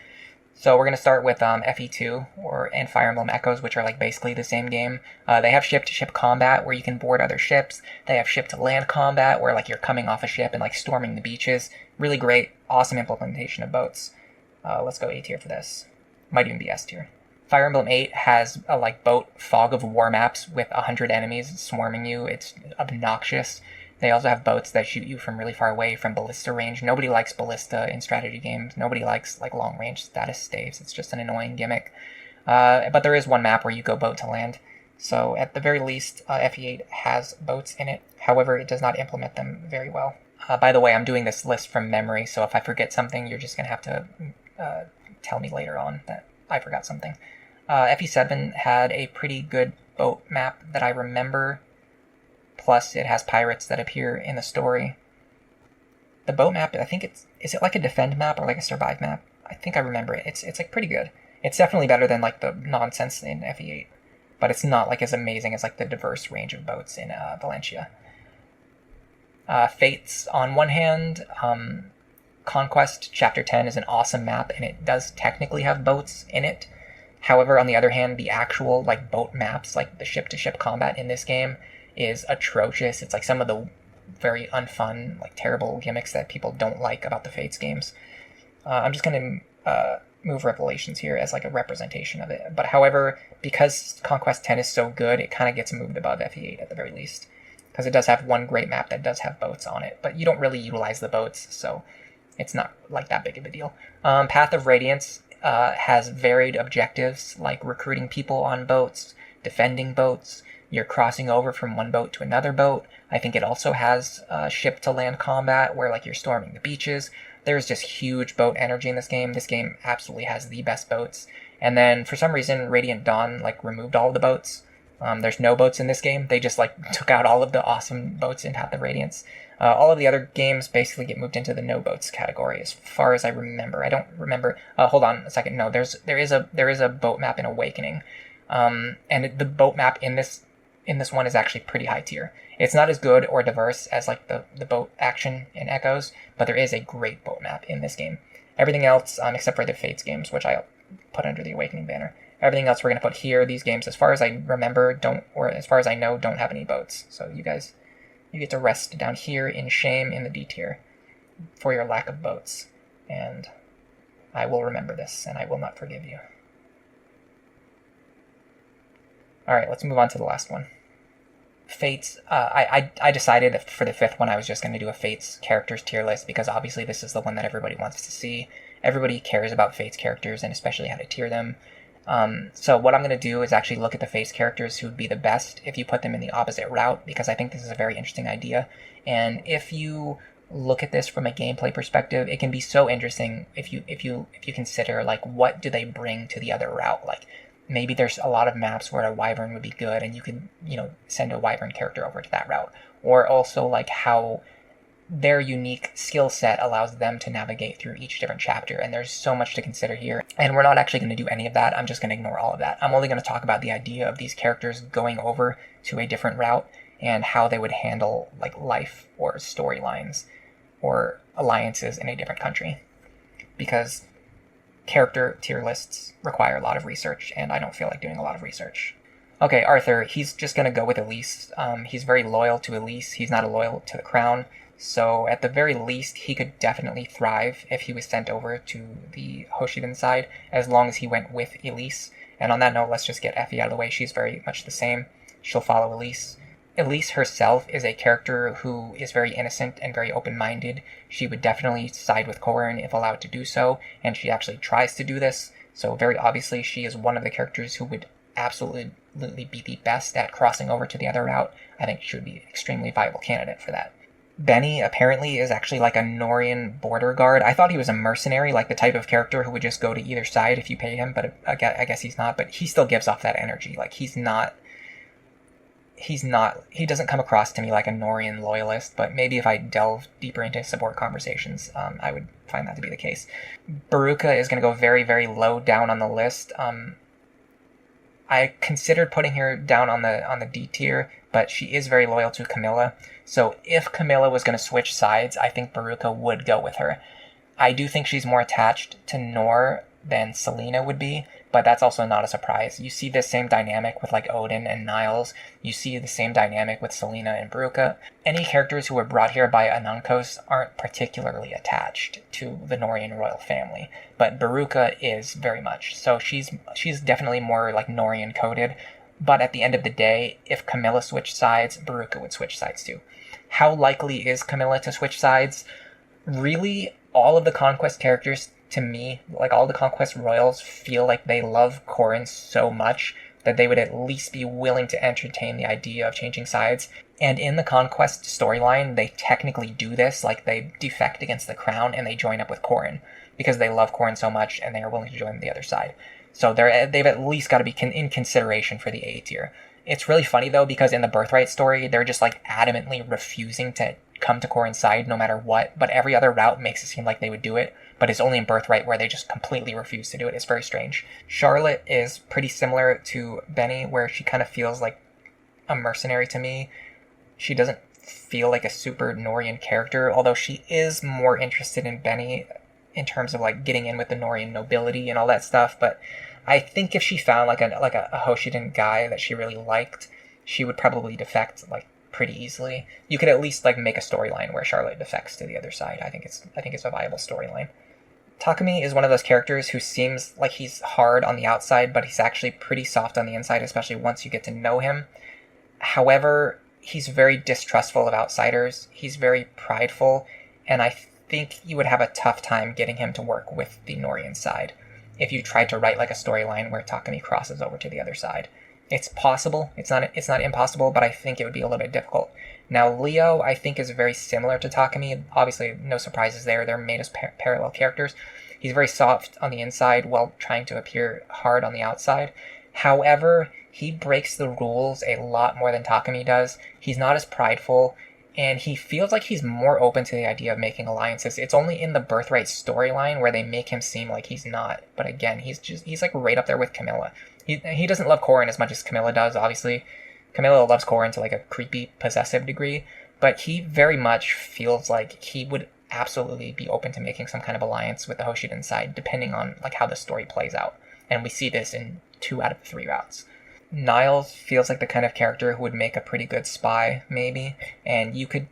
So we're going to start with FE2 and Fire Emblem Echoes, which are like basically the same game. They have ship-to-ship combat where you can board other ships. They have ship-to-land combat where like you're coming off a ship and like storming the beaches. Really great, awesome implementation of boats. Let's go A tier for this. Might even be S tier. Fire Emblem 8 has a like boat fog of war maps with 100 enemies swarming you. It's obnoxious. They also have boats that shoot you from really far away from ballista range. Nobody likes ballista in strategy games. Nobody likes like long range status staves. It's just an annoying gimmick. But there is one map where you go boat to land. So at the very least, FE8 has boats in it. However, it does not implement them very well. By the way, I'm doing this list from memory, so if I forget something, you're just going to have to tell me later on that I forgot something. FE7 had a pretty good boat map that I remember, plus it has pirates that appear in the story. The boat map, I think is it like a defend map or like a survive map? I think I remember it. It's like pretty good. It's definitely better than like the nonsense in FE8, but it's not like as amazing as like the diverse range of boats in Valencia. Fates, on one hand, Conquest Chapter 10 is an awesome map, and it does technically have boats in it. However, on the other hand, the actual like boat maps, like the ship-to-ship combat in this game, is atrocious. It's like some of the very unfun, like terrible gimmicks that people don't like about the Fates games. I'm just going to move Revelations here as like a representation of it. But however, because Conquest 10 is so good, it kind of gets moved above FE8 at the very least. Because it does have one great map that does have boats on it, but you don't really utilize the boats, so it's not like that big of a deal. Path of Radiance has varied objectives, like recruiting people on boats, defending boats, you're crossing over from one boat to another boat. I think it also has ship-to-land combat, where like you're storming the beaches. There's just huge boat energy in this game. This game absolutely has the best boats. And then, for some reason, Radiant Dawn like removed all of the boats. There's no boats in this game. They just like took out all of the awesome boats in Path of Radiance. All of the other games basically get moved into the no boats category, as far as I remember. I don't remember. Hold on a second. No, there is a boat map in Awakening, and the boat map in this one is actually pretty high tier. It's not as good or diverse as like the boat action in Echoes, but there is a great boat map in this game. Everything else, except for the Fates games, which I'll put under the Awakening banner. Everything else we're going to put here. These games, as far as I remember, as far as I know, don't have any boats. So you guys, you get to rest down here in shame in the D tier. for your lack of votes, and I will remember this, and I will not forgive you. Alright, let's move on to the last one. Fates, I decided for the 5th one I was just going to do a Fates characters tier list, because obviously this is the one that everybody wants to see. Everybody cares about Fates characters, and especially how to tier them. So what I'm going to do is actually look at the Fates characters who would be the best if you put them in the opposite route, because I think this is a very interesting idea. And if you look at this from a gameplay perspective, it can be so interesting if you consider, like, what do they bring to the other route. Like, maybe there's a lot of maps where a Wyvern would be good, and you could, send a Wyvern character over to that route. Or also, like, how their unique skill set allows them to navigate through each different chapter, and there's so much to consider here. And we're not actually going to do any of that. I'm just going to ignore all of that. I'm only going to talk about the idea of these characters going over to a different route and how they would handle, like, life or storylines or alliances in a different country. Because character tier lists require a lot of research, and I don't feel like doing a lot of research. Okay, Arthur, he's just going to go with Elise. He's very loyal to Elise. He's not loyal to the crown. So at the very least, he could definitely thrive if he was sent over to the Hoshiden side, as long as he went with Elise. And on that note, let's just get Effie out of the way. She's very much the same. She'll follow Elise. Elise herself is a character who is very innocent and very open-minded. She would definitely side with Corrin if allowed to do so, and she actually tries to do this. So very obviously, she is one of the characters who would absolutely be the best at crossing over to the other route. I think she would be an extremely viable candidate for that. Benny apparently is actually like a Norian border guard. I thought he was a mercenary, like the type of character who would just go to either side if you paid him, but I guess he's not. But he still gives off that energy. Like, he doesn't come across to me like a Norian loyalist, but maybe if I delve deeper into support conversations, I would find that to be the case. Baruka is going to go very, very low down on the list. I considered putting her down on the D tier, but she is very loyal to Camilla. So if Camilla was going to switch sides, I think Baruka would go with her. I do think she's more attached to Nor than Selena would be, but that's also not a surprise. You see this same dynamic with, like, Odin and Niles. You see the same dynamic with Selena and Baruka. Any characters who were brought here by Anankos aren't particularly attached to the Norian royal family, but Baruka is very much. So she's definitely more, like, Norian coded. But at the end of the day, if Camilla switched sides, Baruka would switch sides too. How likely is Camilla to switch sides? Really, all of the Conquest characters, to me, like all the Conquest royals, feel like they love Corrin so much that they would at least be willing to entertain the idea of changing sides. And in the Conquest storyline, they technically do this, like they defect against the crown and they join up with Corrin because they love Corrin so much and they are willing to join the other side. So they've at least got to be in consideration for the A tier. It's really funny, though, because in the Birthright story, they're just, like, adamantly refusing to come to Corrin's side no matter what, but every other route makes it seem like they would do it, but it's only in Birthright where they just completely refuse to do it. It's very strange. Charlotte is pretty similar to Benny, where she kind of feels like a mercenary to me. She doesn't feel like a super Norian character, although she is more interested in Benny in terms of, like, getting in with the Norian nobility and all that stuff, but I think if she found like a Hoshiden guy that she really liked, she would probably defect, like, pretty easily. You could at least, like, make a storyline where Charlotte defects to the other side. I think it's a viable storyline. Takumi is one of those characters who seems like he's hard on the outside, but he's actually pretty soft on the inside, especially once you get to know him. However, he's very distrustful of outsiders. He's very prideful, and I think you would have a tough time getting him to work with the Norian side if you tried to write, like, a storyline where Takumi crosses over to the other side. It's possible. It's not impossible, but I think it would be a little bit difficult. Now, Leo, I think, is very similar to Takumi. Obviously, no surprises there. They're made as parallel characters. He's very soft on the inside while trying to appear hard on the outside. However, he breaks the rules a lot more than Takumi does. He's not as prideful, and he feels like he's more open to the idea of making alliances. It's only in the Birthright storyline where they make him seem like he's not. But again, he's like right up there with Camilla. He doesn't love Corrin as much as Camilla does, obviously. Camilla loves Corrin to, like, a creepy, possessive degree, but he very much feels like he would absolutely be open to making some kind of alliance with the Hoshiden side, depending on, like, how the story plays out. And we see this in 2 out of 3 routes. Niles feels like the kind of character who would make a pretty good spy, maybe, and you could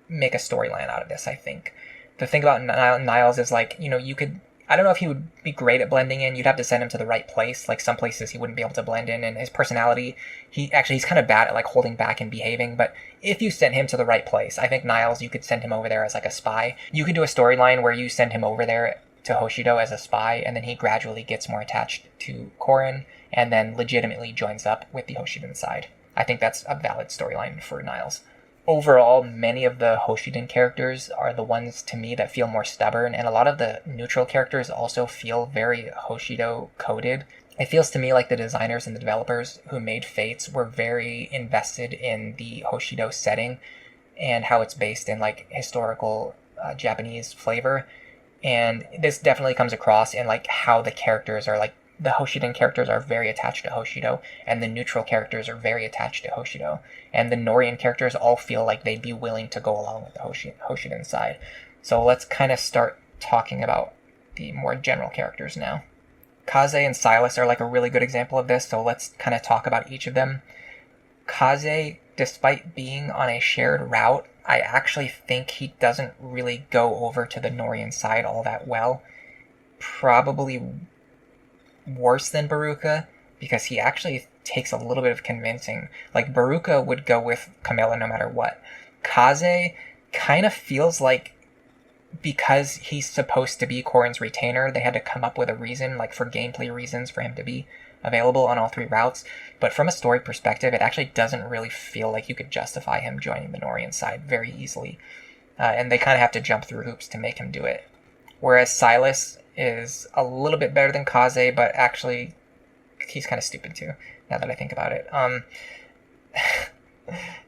make a storyline out of this, I think. The thing about Niles is like, you could, I don't know if he would be great at blending in. You'd have to send him to the right place. Like some places he wouldn't be able to blend in, and his personality, he's kind of bad at like holding back and behaving. But if you sent him to the right place, I think Niles, you could send him over there as like a spy. You could do a storyline where you send him over there to Hoshido as a spy, and then he gradually gets more attached to Korin, and then legitimately joins up with the Hoshiden side. I think that's a valid storyline for Niles. Overall, many of the Hoshiden characters are the ones to me that feel more stubborn, and a lot of the neutral characters also feel very Hoshido coded. It feels to me like the designers and the developers who made Fates were very invested in the Hoshido setting and how it's based in like historical Japanese flavor. And this definitely comes across in like how the characters are like, the Hoshiden characters are very attached to Hoshido, and the neutral characters are very attached to Hoshido. And the Norin characters all feel like they'd be willing to go along with the Hoshiden side. So let's kind of start talking about the more general characters now. Kaze and Silas are like a really good example of this, so let's kind of talk about each of them. Kaze, despite being on a shared route, I actually think he doesn't really go over to the Norin side all that well. Probably worse than Baruka, because he actually takes a little bit of convincing. Like, Baruka would go with Camilla no matter what. Kaze kind of feels like because he's supposed to be Korin's retainer, they had to come up with a reason, like for gameplay reasons, for him to be available on all three routes. But from a story perspective, it actually doesn't really feel like you could justify him joining the Norin side very easily. And they kind of have to jump through hoops to make him do it. Whereas Silas is a little bit better than Kaze, but actually he's kind of stupid too, now that I think about it.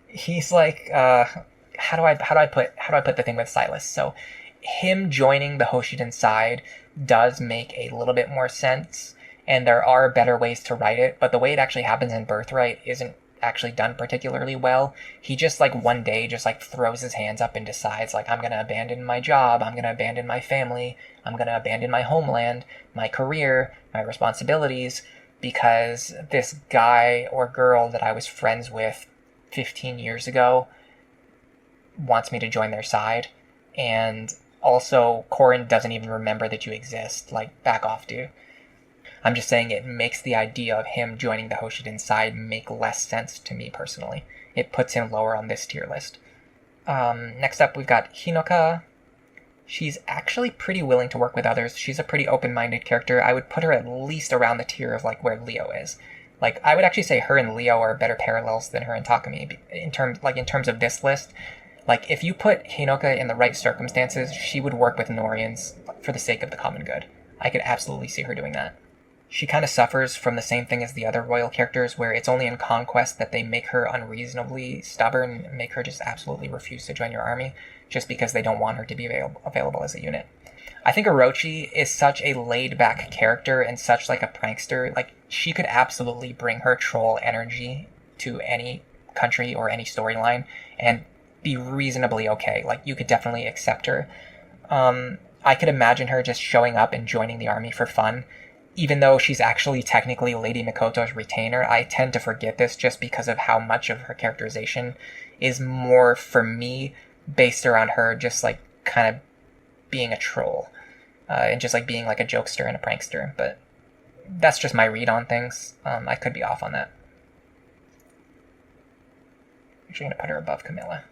He's like, how do I put the thing with Silas? So him joining the Hoshiden side does make a little bit more sense, and there are better ways to write it, but the way it actually happens in Birthright isn't actually done particularly well. He just like one day just like throws his hands up and decides like, I'm going to abandon my job, I'm going to abandon my family, I'm going to abandon my homeland, my career, my responsibilities, because this guy or girl that I was friends with 15 years ago wants me to join their side. And also, Korin doesn't even remember that you exist. Like, back off, dude. I'm just saying it makes the idea of him joining the Hoshiden side make less sense to me personally. It puts him lower on this tier list. Next up, we've got Hinoka. She's actually pretty willing to work with others. She's a pretty open-minded character. I would put her at least around the tier of like where Leo is. Like, I would actually say her and Leo are better parallels than her and Takumi in terms of this list. Like, if you put Hinoka in the right circumstances, she would work with Norians for the sake of the common good. I could absolutely see her doing that. She kind of suffers from the same thing as the other royal characters, where it's only in Conquest that they make her unreasonably stubborn, make her just absolutely refuse to join your army, just because they don't want her to be available as a unit. I think Orochi is such a laid-back character and such like a prankster. Like, she could absolutely bring her troll energy to any country or any storyline and be reasonably okay. Like, you could definitely accept her. I could imagine her just showing up and joining the army for fun. Even though she's actually technically Lady Mikoto's retainer, I tend to forget this just because of how much of her characterization is more, for me, based around her just like kind of being a troll. And just like being like a jokester and a prankster. But that's just my read on things. I could be off on that. I'm actually going to put her above Camilla.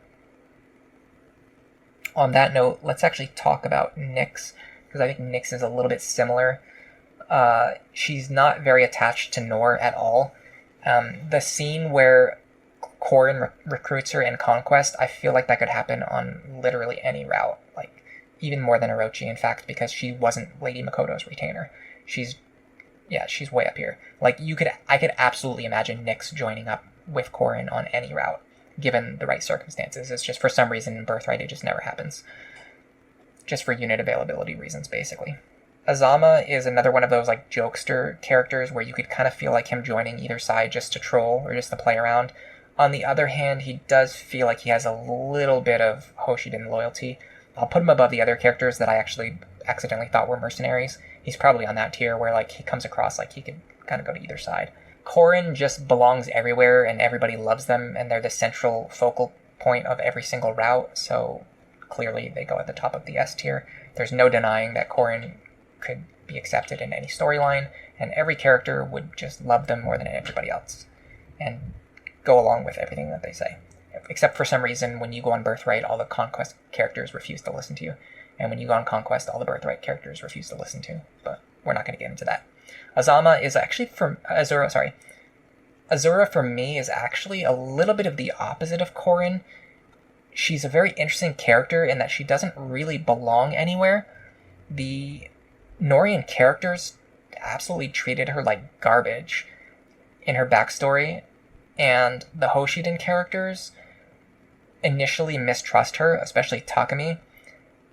On that note, let's actually talk about Nyx, because I think Nyx is a little bit similar. She's not very attached to Nor at all. The scene where Korin recruits her in Conquest, I feel like that could happen on literally any route. Like, even more than Orochi, in fact, because she wasn't Lady Mikoto's retainer. She's way up here. Like, I could absolutely imagine Nyx joining up with Korin on any route, given the right circumstances. It's just for some reason in Birthright it just never happens. Just for unit availability reasons, basically. Azama is another one of those like jokester characters where you could kind of feel like him joining either side just to troll or just to play around. On the other hand, he does feel like he has a little bit of Hoshiden loyalty. I'll put him above the other characters that I actually accidentally thought were mercenaries. He's probably on that tier where like he comes across like he could kind of go to either side. Korin just belongs everywhere and everybody loves them and they're the central focal point of every single route, so clearly they go at the top of the S tier. There's no denying that Corrin could be accepted in any storyline, and every character would just love them more than everybody else, and go along with everything that they say. Except for some reason, when you go on Birthright, all the Conquest characters refuse to listen to you, and when you go on Conquest, all the Birthright characters refuse to listen to. But we're not going to get into that. Azura for me is actually a little bit of the opposite of Corrin. She's a very interesting character in that she doesn't really belong anywhere. The Nohrian characters absolutely treated her like garbage in her backstory, and the Hoshiden characters initially mistrust her, especially Takumi.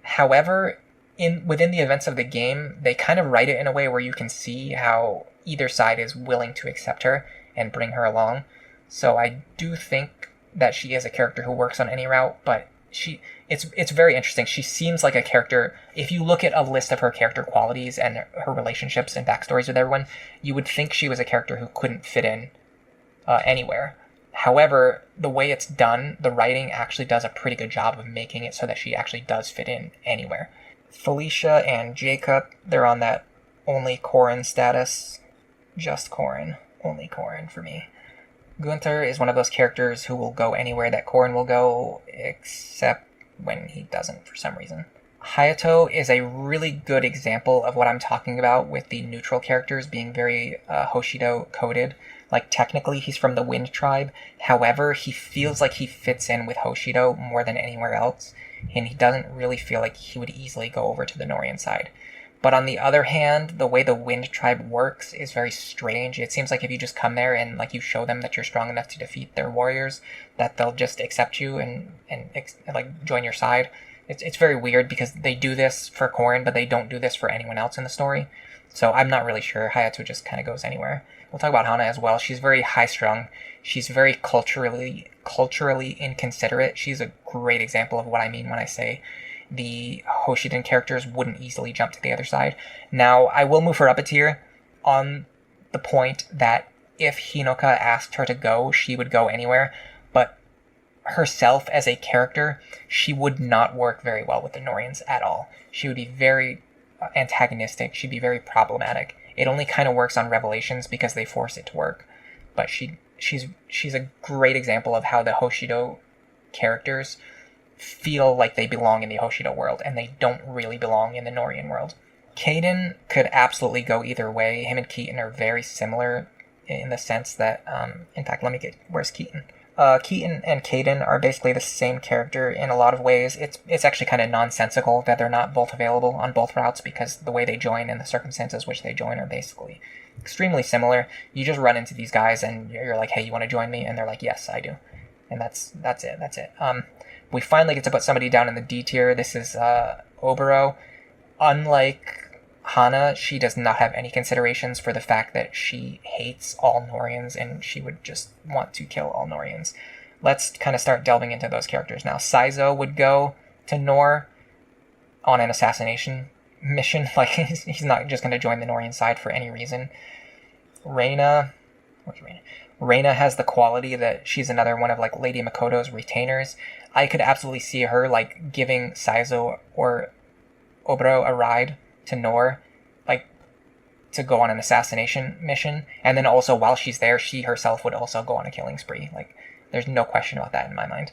However, within the events of the game, they kind of write it in a way where you can see how either side is willing to accept her and bring her along. So I do think that she is a character who works on any route, but it's very interesting. She seems like a character, if you look at a list of her character qualities and her relationships and backstories with everyone, you would think she was a character who couldn't fit in anywhere. However, the way it's done, the writing actually does a pretty good job of making it so that she actually does fit in anywhere. Felicia and Jacob, they're on that only Corrin status. Just Corrin. Only Corrin for me. Gunther is one of those characters who will go anywhere that Corrin will go, except when he doesn't for some reason. Hayato is a really good example of what I'm talking about with the neutral characters being very Hoshido-coded. Like, technically he's from the Wind Tribe, however, he feels like he fits in with Hoshido more than anywhere else, and he doesn't really feel like he would easily go over to the Nohrian side. But on the other hand, the way the Wind Tribe works is very strange. It seems like if you just come there and like you show them that you're strong enough to defeat their warriors, that they'll just accept you and like join your side. It's very weird because they do this for Corrin, but they don't do this for anyone else in the story. So I'm not really sure. Hayato just kind of goes anywhere. We'll talk about Hana as well. She's very high-strung. She's very culturally inconsiderate. She's a great example of what I mean when I say the Hoshiden characters wouldn't easily jump to the other side. Now, I will move her up a tier on the point that if Hinoka asked her to go, she would go anywhere, but herself as a character, she would not work very well with the Nohrians at all. She would be very antagonistic. She'd be very problematic. It only kind of works on Revelations because they force it to work, but she's a great example of how the Hoshido characters feel like they belong in the Hoshido world, and they don't really belong in the Nohrian world. Kaden could absolutely go either way. Him and Keaton are very similar in the sense that, in fact, where's Keaton? Keaton and Kaden are basically the same character in a lot of ways. It's actually kind of nonsensical that they're not both available on both routes because the way they join and the circumstances which they join are basically extremely similar. You just run into these guys and you're like, hey, you want to join me? And they're like, yes, I do. And that's it. We finally get to put somebody down in the D tier. This is Oboro. Unlike Hana, she does not have any considerations for the fact that she hates all Nohrians and she would just want to kill all Nohrians. Let's kind of start delving into those characters now. Saizo would go to Nor on an assassination mission. Like, he's not just going to join the Nohrian side for any reason. Reina has the quality that she's another one of like Lady Makoto's retainers. I could absolutely see her like giving Saizo or Oboro a ride to Nor, like to go on an assassination mission, and then also while she's there, she herself would also go on a killing spree. Like, there's no question about that in my mind.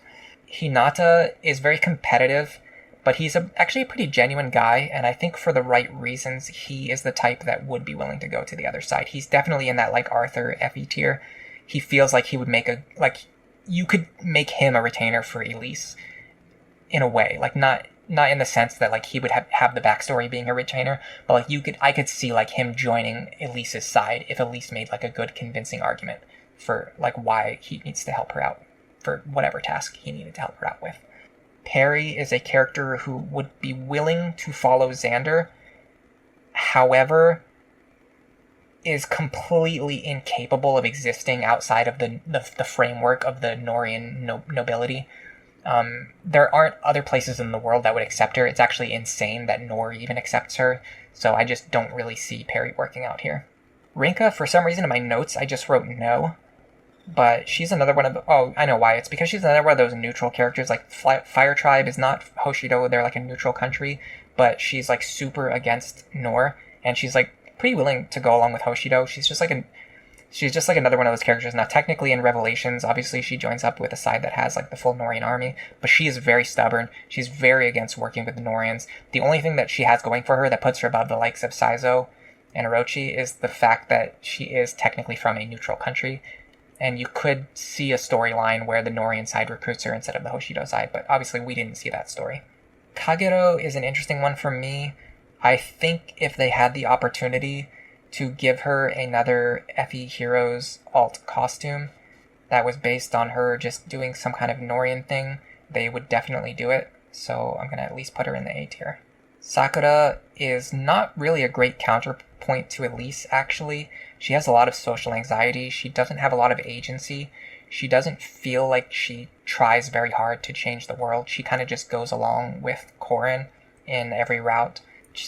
Hinata is very competitive, but he's actually a pretty genuine guy, and I think for the right reasons, he is the type that would be willing to go to the other side. He's definitely in that like Arthur Effie tier. He feels like he would make you could make him a retainer for Elise in a way, like not in the sense that like he would have the backstory being a retainer, but like I could see like him joining Elise's side if Elise made like a good convincing argument for like why he needs to help her out for whatever task he needed to help her out with. Perry is a character who would be willing to follow Xander, however, is completely incapable of existing outside of the framework of the Nohrian nobility. There aren't other places in the world that would accept her. It's actually insane that Nor even accepts her, so I just don't really see Perry working out here. Rinka, for some reason in my notes, I just wrote no. But she's another one of oh, I know why. It's because she's another one of those neutral characters. Like Fire Tribe is not Hoshido; they're like a neutral country, but she's like super against Nor, and she's like pretty willing to go along with Hoshido. She's just like another one of those characters. Now, technically, in Revelations, obviously, she joins up with a side that has like the full Norian army, but she is very stubborn. She's very against working with the Norians. The only thing that she has going for her that puts her above the likes of Saizo and Orochi is the fact that she is technically from a neutral country, and you could see a storyline where the Norian side recruits her instead of the Hoshido side, but obviously we didn't see that story. Kagero is an interesting one for me. I think if they had the opportunity to give her another FE Heroes alt costume that was based on her just doing some kind of Norian thing, they would definitely do it, so I'm going to at least put her in the A tier. Sakura is not really a great counterpoint to Elise, actually. She has a lot of social anxiety, she doesn't have a lot of agency, she doesn't feel like she tries very hard to change the world, she kind of just goes along with Korin in every route.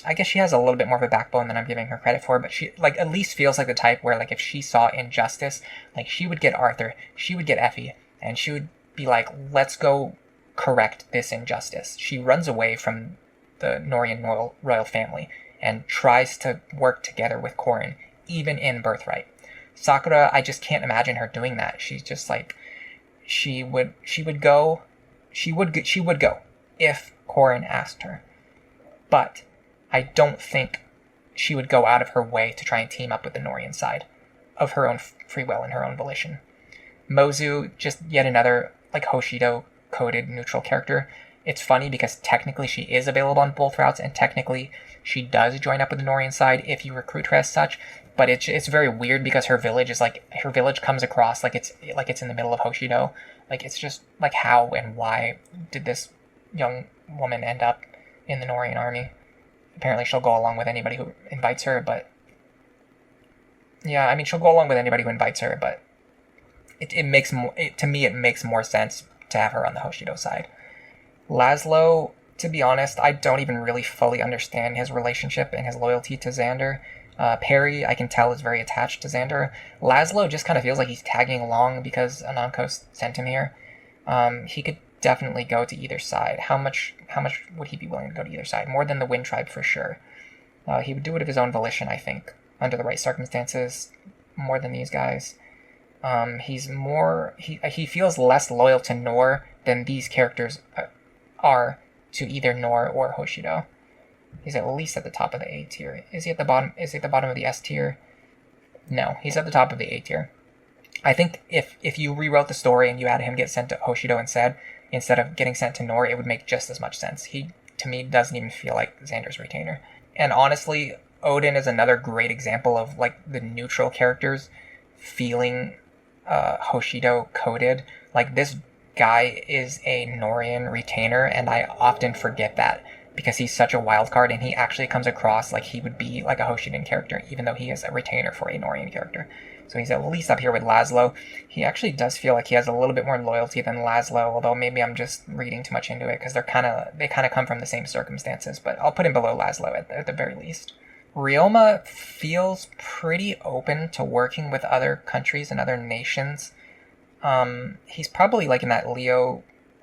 I guess she has a little bit more of a backbone than I'm giving her credit for, but she, like, at least feels like the type where, like, if she saw injustice, like, she would get Arthur, she would get Effie, and she would be like, let's go correct this injustice. She runs away from the Norian royal family and tries to work together with Korin, even in Birthright. Sakura, I just can't imagine her doing that. She's just like, she would go if Korin asked her. But I don't think she would go out of her way to try and team up with the Norian side of her own free will and her own volition. Mozu, just yet another like Hoshido-coded neutral character. It's funny because technically she is available on both routes, and technically she does join up with the Norian side if you recruit her as such, but it's very weird because her village comes across like it's in the middle of Hoshido. Like, it's just like, how and why did this young woman end up in the Norian army? Apparently she'll go along with anybody who invites her, but yeah, I mean, she'll go along with anybody who invites her, but it makes more sense to have her on the Hoshido side. Laszlo, to be honest, I don't even really fully understand his relationship and his loyalty to Xander. Perry, I can tell, is very attached to Xander. Laszlo just kind of feels like he's tagging along because Anamco sent him here. He could definitely go to either side. How much would he be willing to go to either side? More than the Wind Tribe for sure. He would do it of his own volition, I think, under the right circumstances, more than these guys. He feels less loyal to Nor than these characters are to either Nor or Hoshido. He's at least at the top of the A tier. Is he at the bottom? Is he at the bottom of the S tier? No, he's at the top of the A tier. I think if you rewrote the story and you had him get sent to Hoshido instead of getting sent to Nor, it would make just as much sense. He, to me, doesn't even feel like Xander's retainer. And honestly, Odin is another great example of like the neutral characters feeling Hoshido coded. Like, this guy is a Norian retainer, and I often forget that because he's such a wild card, and he actually comes across like he would be like a Hoshidan character, even though he is a retainer for a Norian character. So he's at least up here with Laszlo. He actually does feel like he has a little bit more loyalty than Laszlo, although maybe I'm just reading too much into it because they kind of come from the same circumstances, but I'll put him below Laszlo at the very least. Ryoma feels pretty open to working with other countries and other nations. He's probably like in that Leo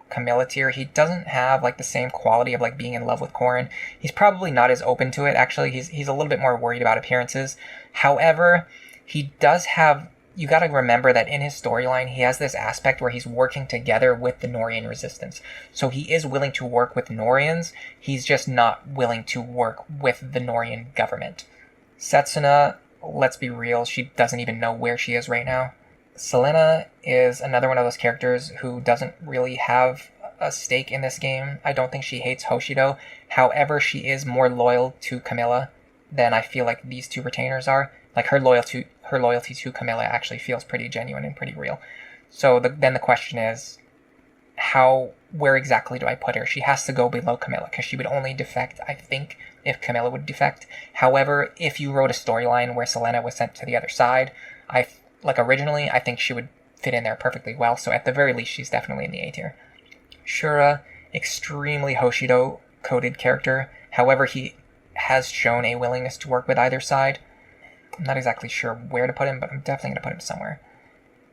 Camilla tier. He doesn't have like the same quality of like being in love with Korin. He's probably not as open to it. Actually, he's a little bit more worried about appearances. However, he does have, you got to remember that in his storyline, he has this aspect where he's working together with the Norian resistance. So he is willing to work with Norians. He's just not willing to work with the Norian government. Setsuna, let's be real, she doesn't even know where she is right now. Selena is another one of those characters who doesn't really have a stake in this game. I don't think she hates Hoshido. However, she is more loyal to Camilla than I feel like these two retainers are. Like, her loyalty to Camilla actually feels pretty genuine and pretty real. So then the question is, where exactly do I put her? She has to go below Camilla because she would only defect, I think, if Camilla would defect. However, if you wrote a storyline where Selena was sent to the other side, originally, I think she would fit in there perfectly well. So at the very least, she's definitely in the A tier. Shura, extremely Hoshido-coded character. However, he has shown a willingness to work with either side. I'm not exactly sure where to put him, but I'm definitely going to put him somewhere.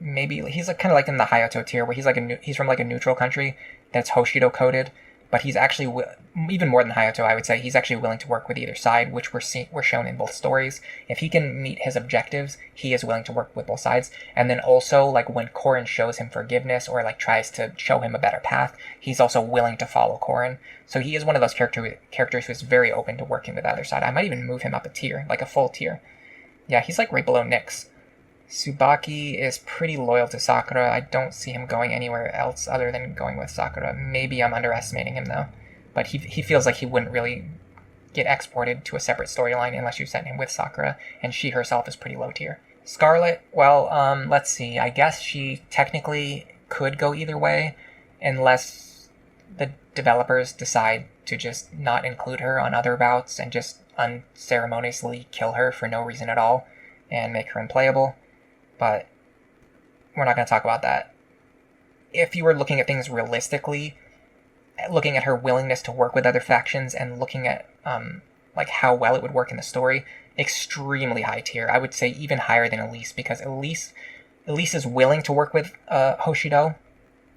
maybe he's like, kind of like in the Hayato tier, where he's like he's from like a neutral country that's Hoshido coded, but he's actually even more than Hayato, I would say. He's actually willing to work with either side, which we're shown in both stories. If he can meet his objectives, he is willing to work with both sides. And then also, like, when Korin shows him forgiveness or like tries to show him a better path, he's also willing to follow Korin. So he is one of those characters who is very open to working with either side. I might even move him up a tier, like a full tier. Yeah, he's like right below Nyx. Tsubaki is pretty loyal to Sakura. I don't see him going anywhere else other than going with Sakura. Maybe I'm underestimating him, though. But he feels like he wouldn't really get exported to a separate storyline unless you sent him with Sakura, and she herself is pretty low tier. Scarlet, well, let's see. I guess she technically could go either way, unless the developers decide to just not include her on other routes and just unceremoniously kill her for no reason at all and make her unplayable. But we're not going to talk about that. If you were looking at things realistically, looking at her willingness to work with other factions and looking at like how well it would work in the story, extremely high tier. I would say even higher than Elise, because Elise is willing to work with Hoshido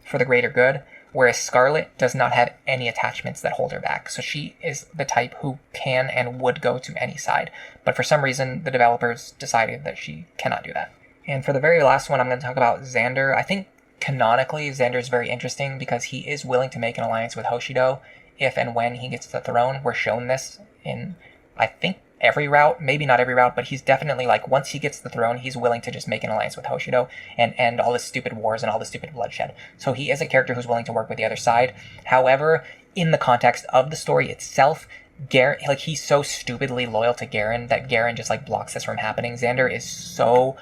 for the greater good, whereas Scarlet does not have any attachments that hold her back. So she is the type who can and would go to any side. But for some reason, the developers decided that she cannot do that. And for the very last one, I'm going to talk about Xander. I think canonically, Xander is very interesting because he is willing to make an alliance with Hoshido if and when he gets the throne. We're shown this in, I think, every route. Maybe not every route, but he's definitely like, once he gets the throne, he's willing to just make an alliance with Hoshido and end all the stupid wars and all the stupid bloodshed. So he is a character who's willing to work with the other side. However, in the context of the story itself, Garen, like, he's so stupidly loyal to Garen that Garen just like blocks this from happening. Xander is so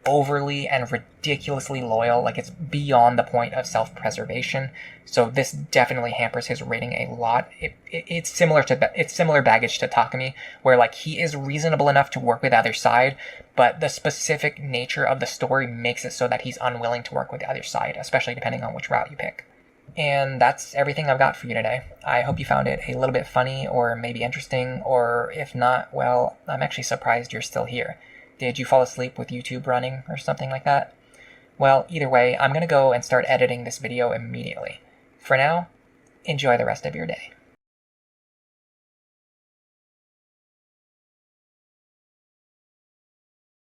overly and ridiculously loyal, like it's beyond the point of self-preservation. So this definitely hampers his rating a lot. It's similar baggage to Takumi, where like he is reasonable enough to work with either side, but the specific nature of the story makes it so that he's unwilling to work with the other side, especially depending on which route you pick. And that's everything I've got for you today. I hope you found it a little bit funny or maybe interesting, or if not, well, I'm actually surprised you're still here. Did you fall asleep with YouTube running or something like that? Well, either way, I'm going to go and start editing this video immediately. For now, enjoy the rest of your day.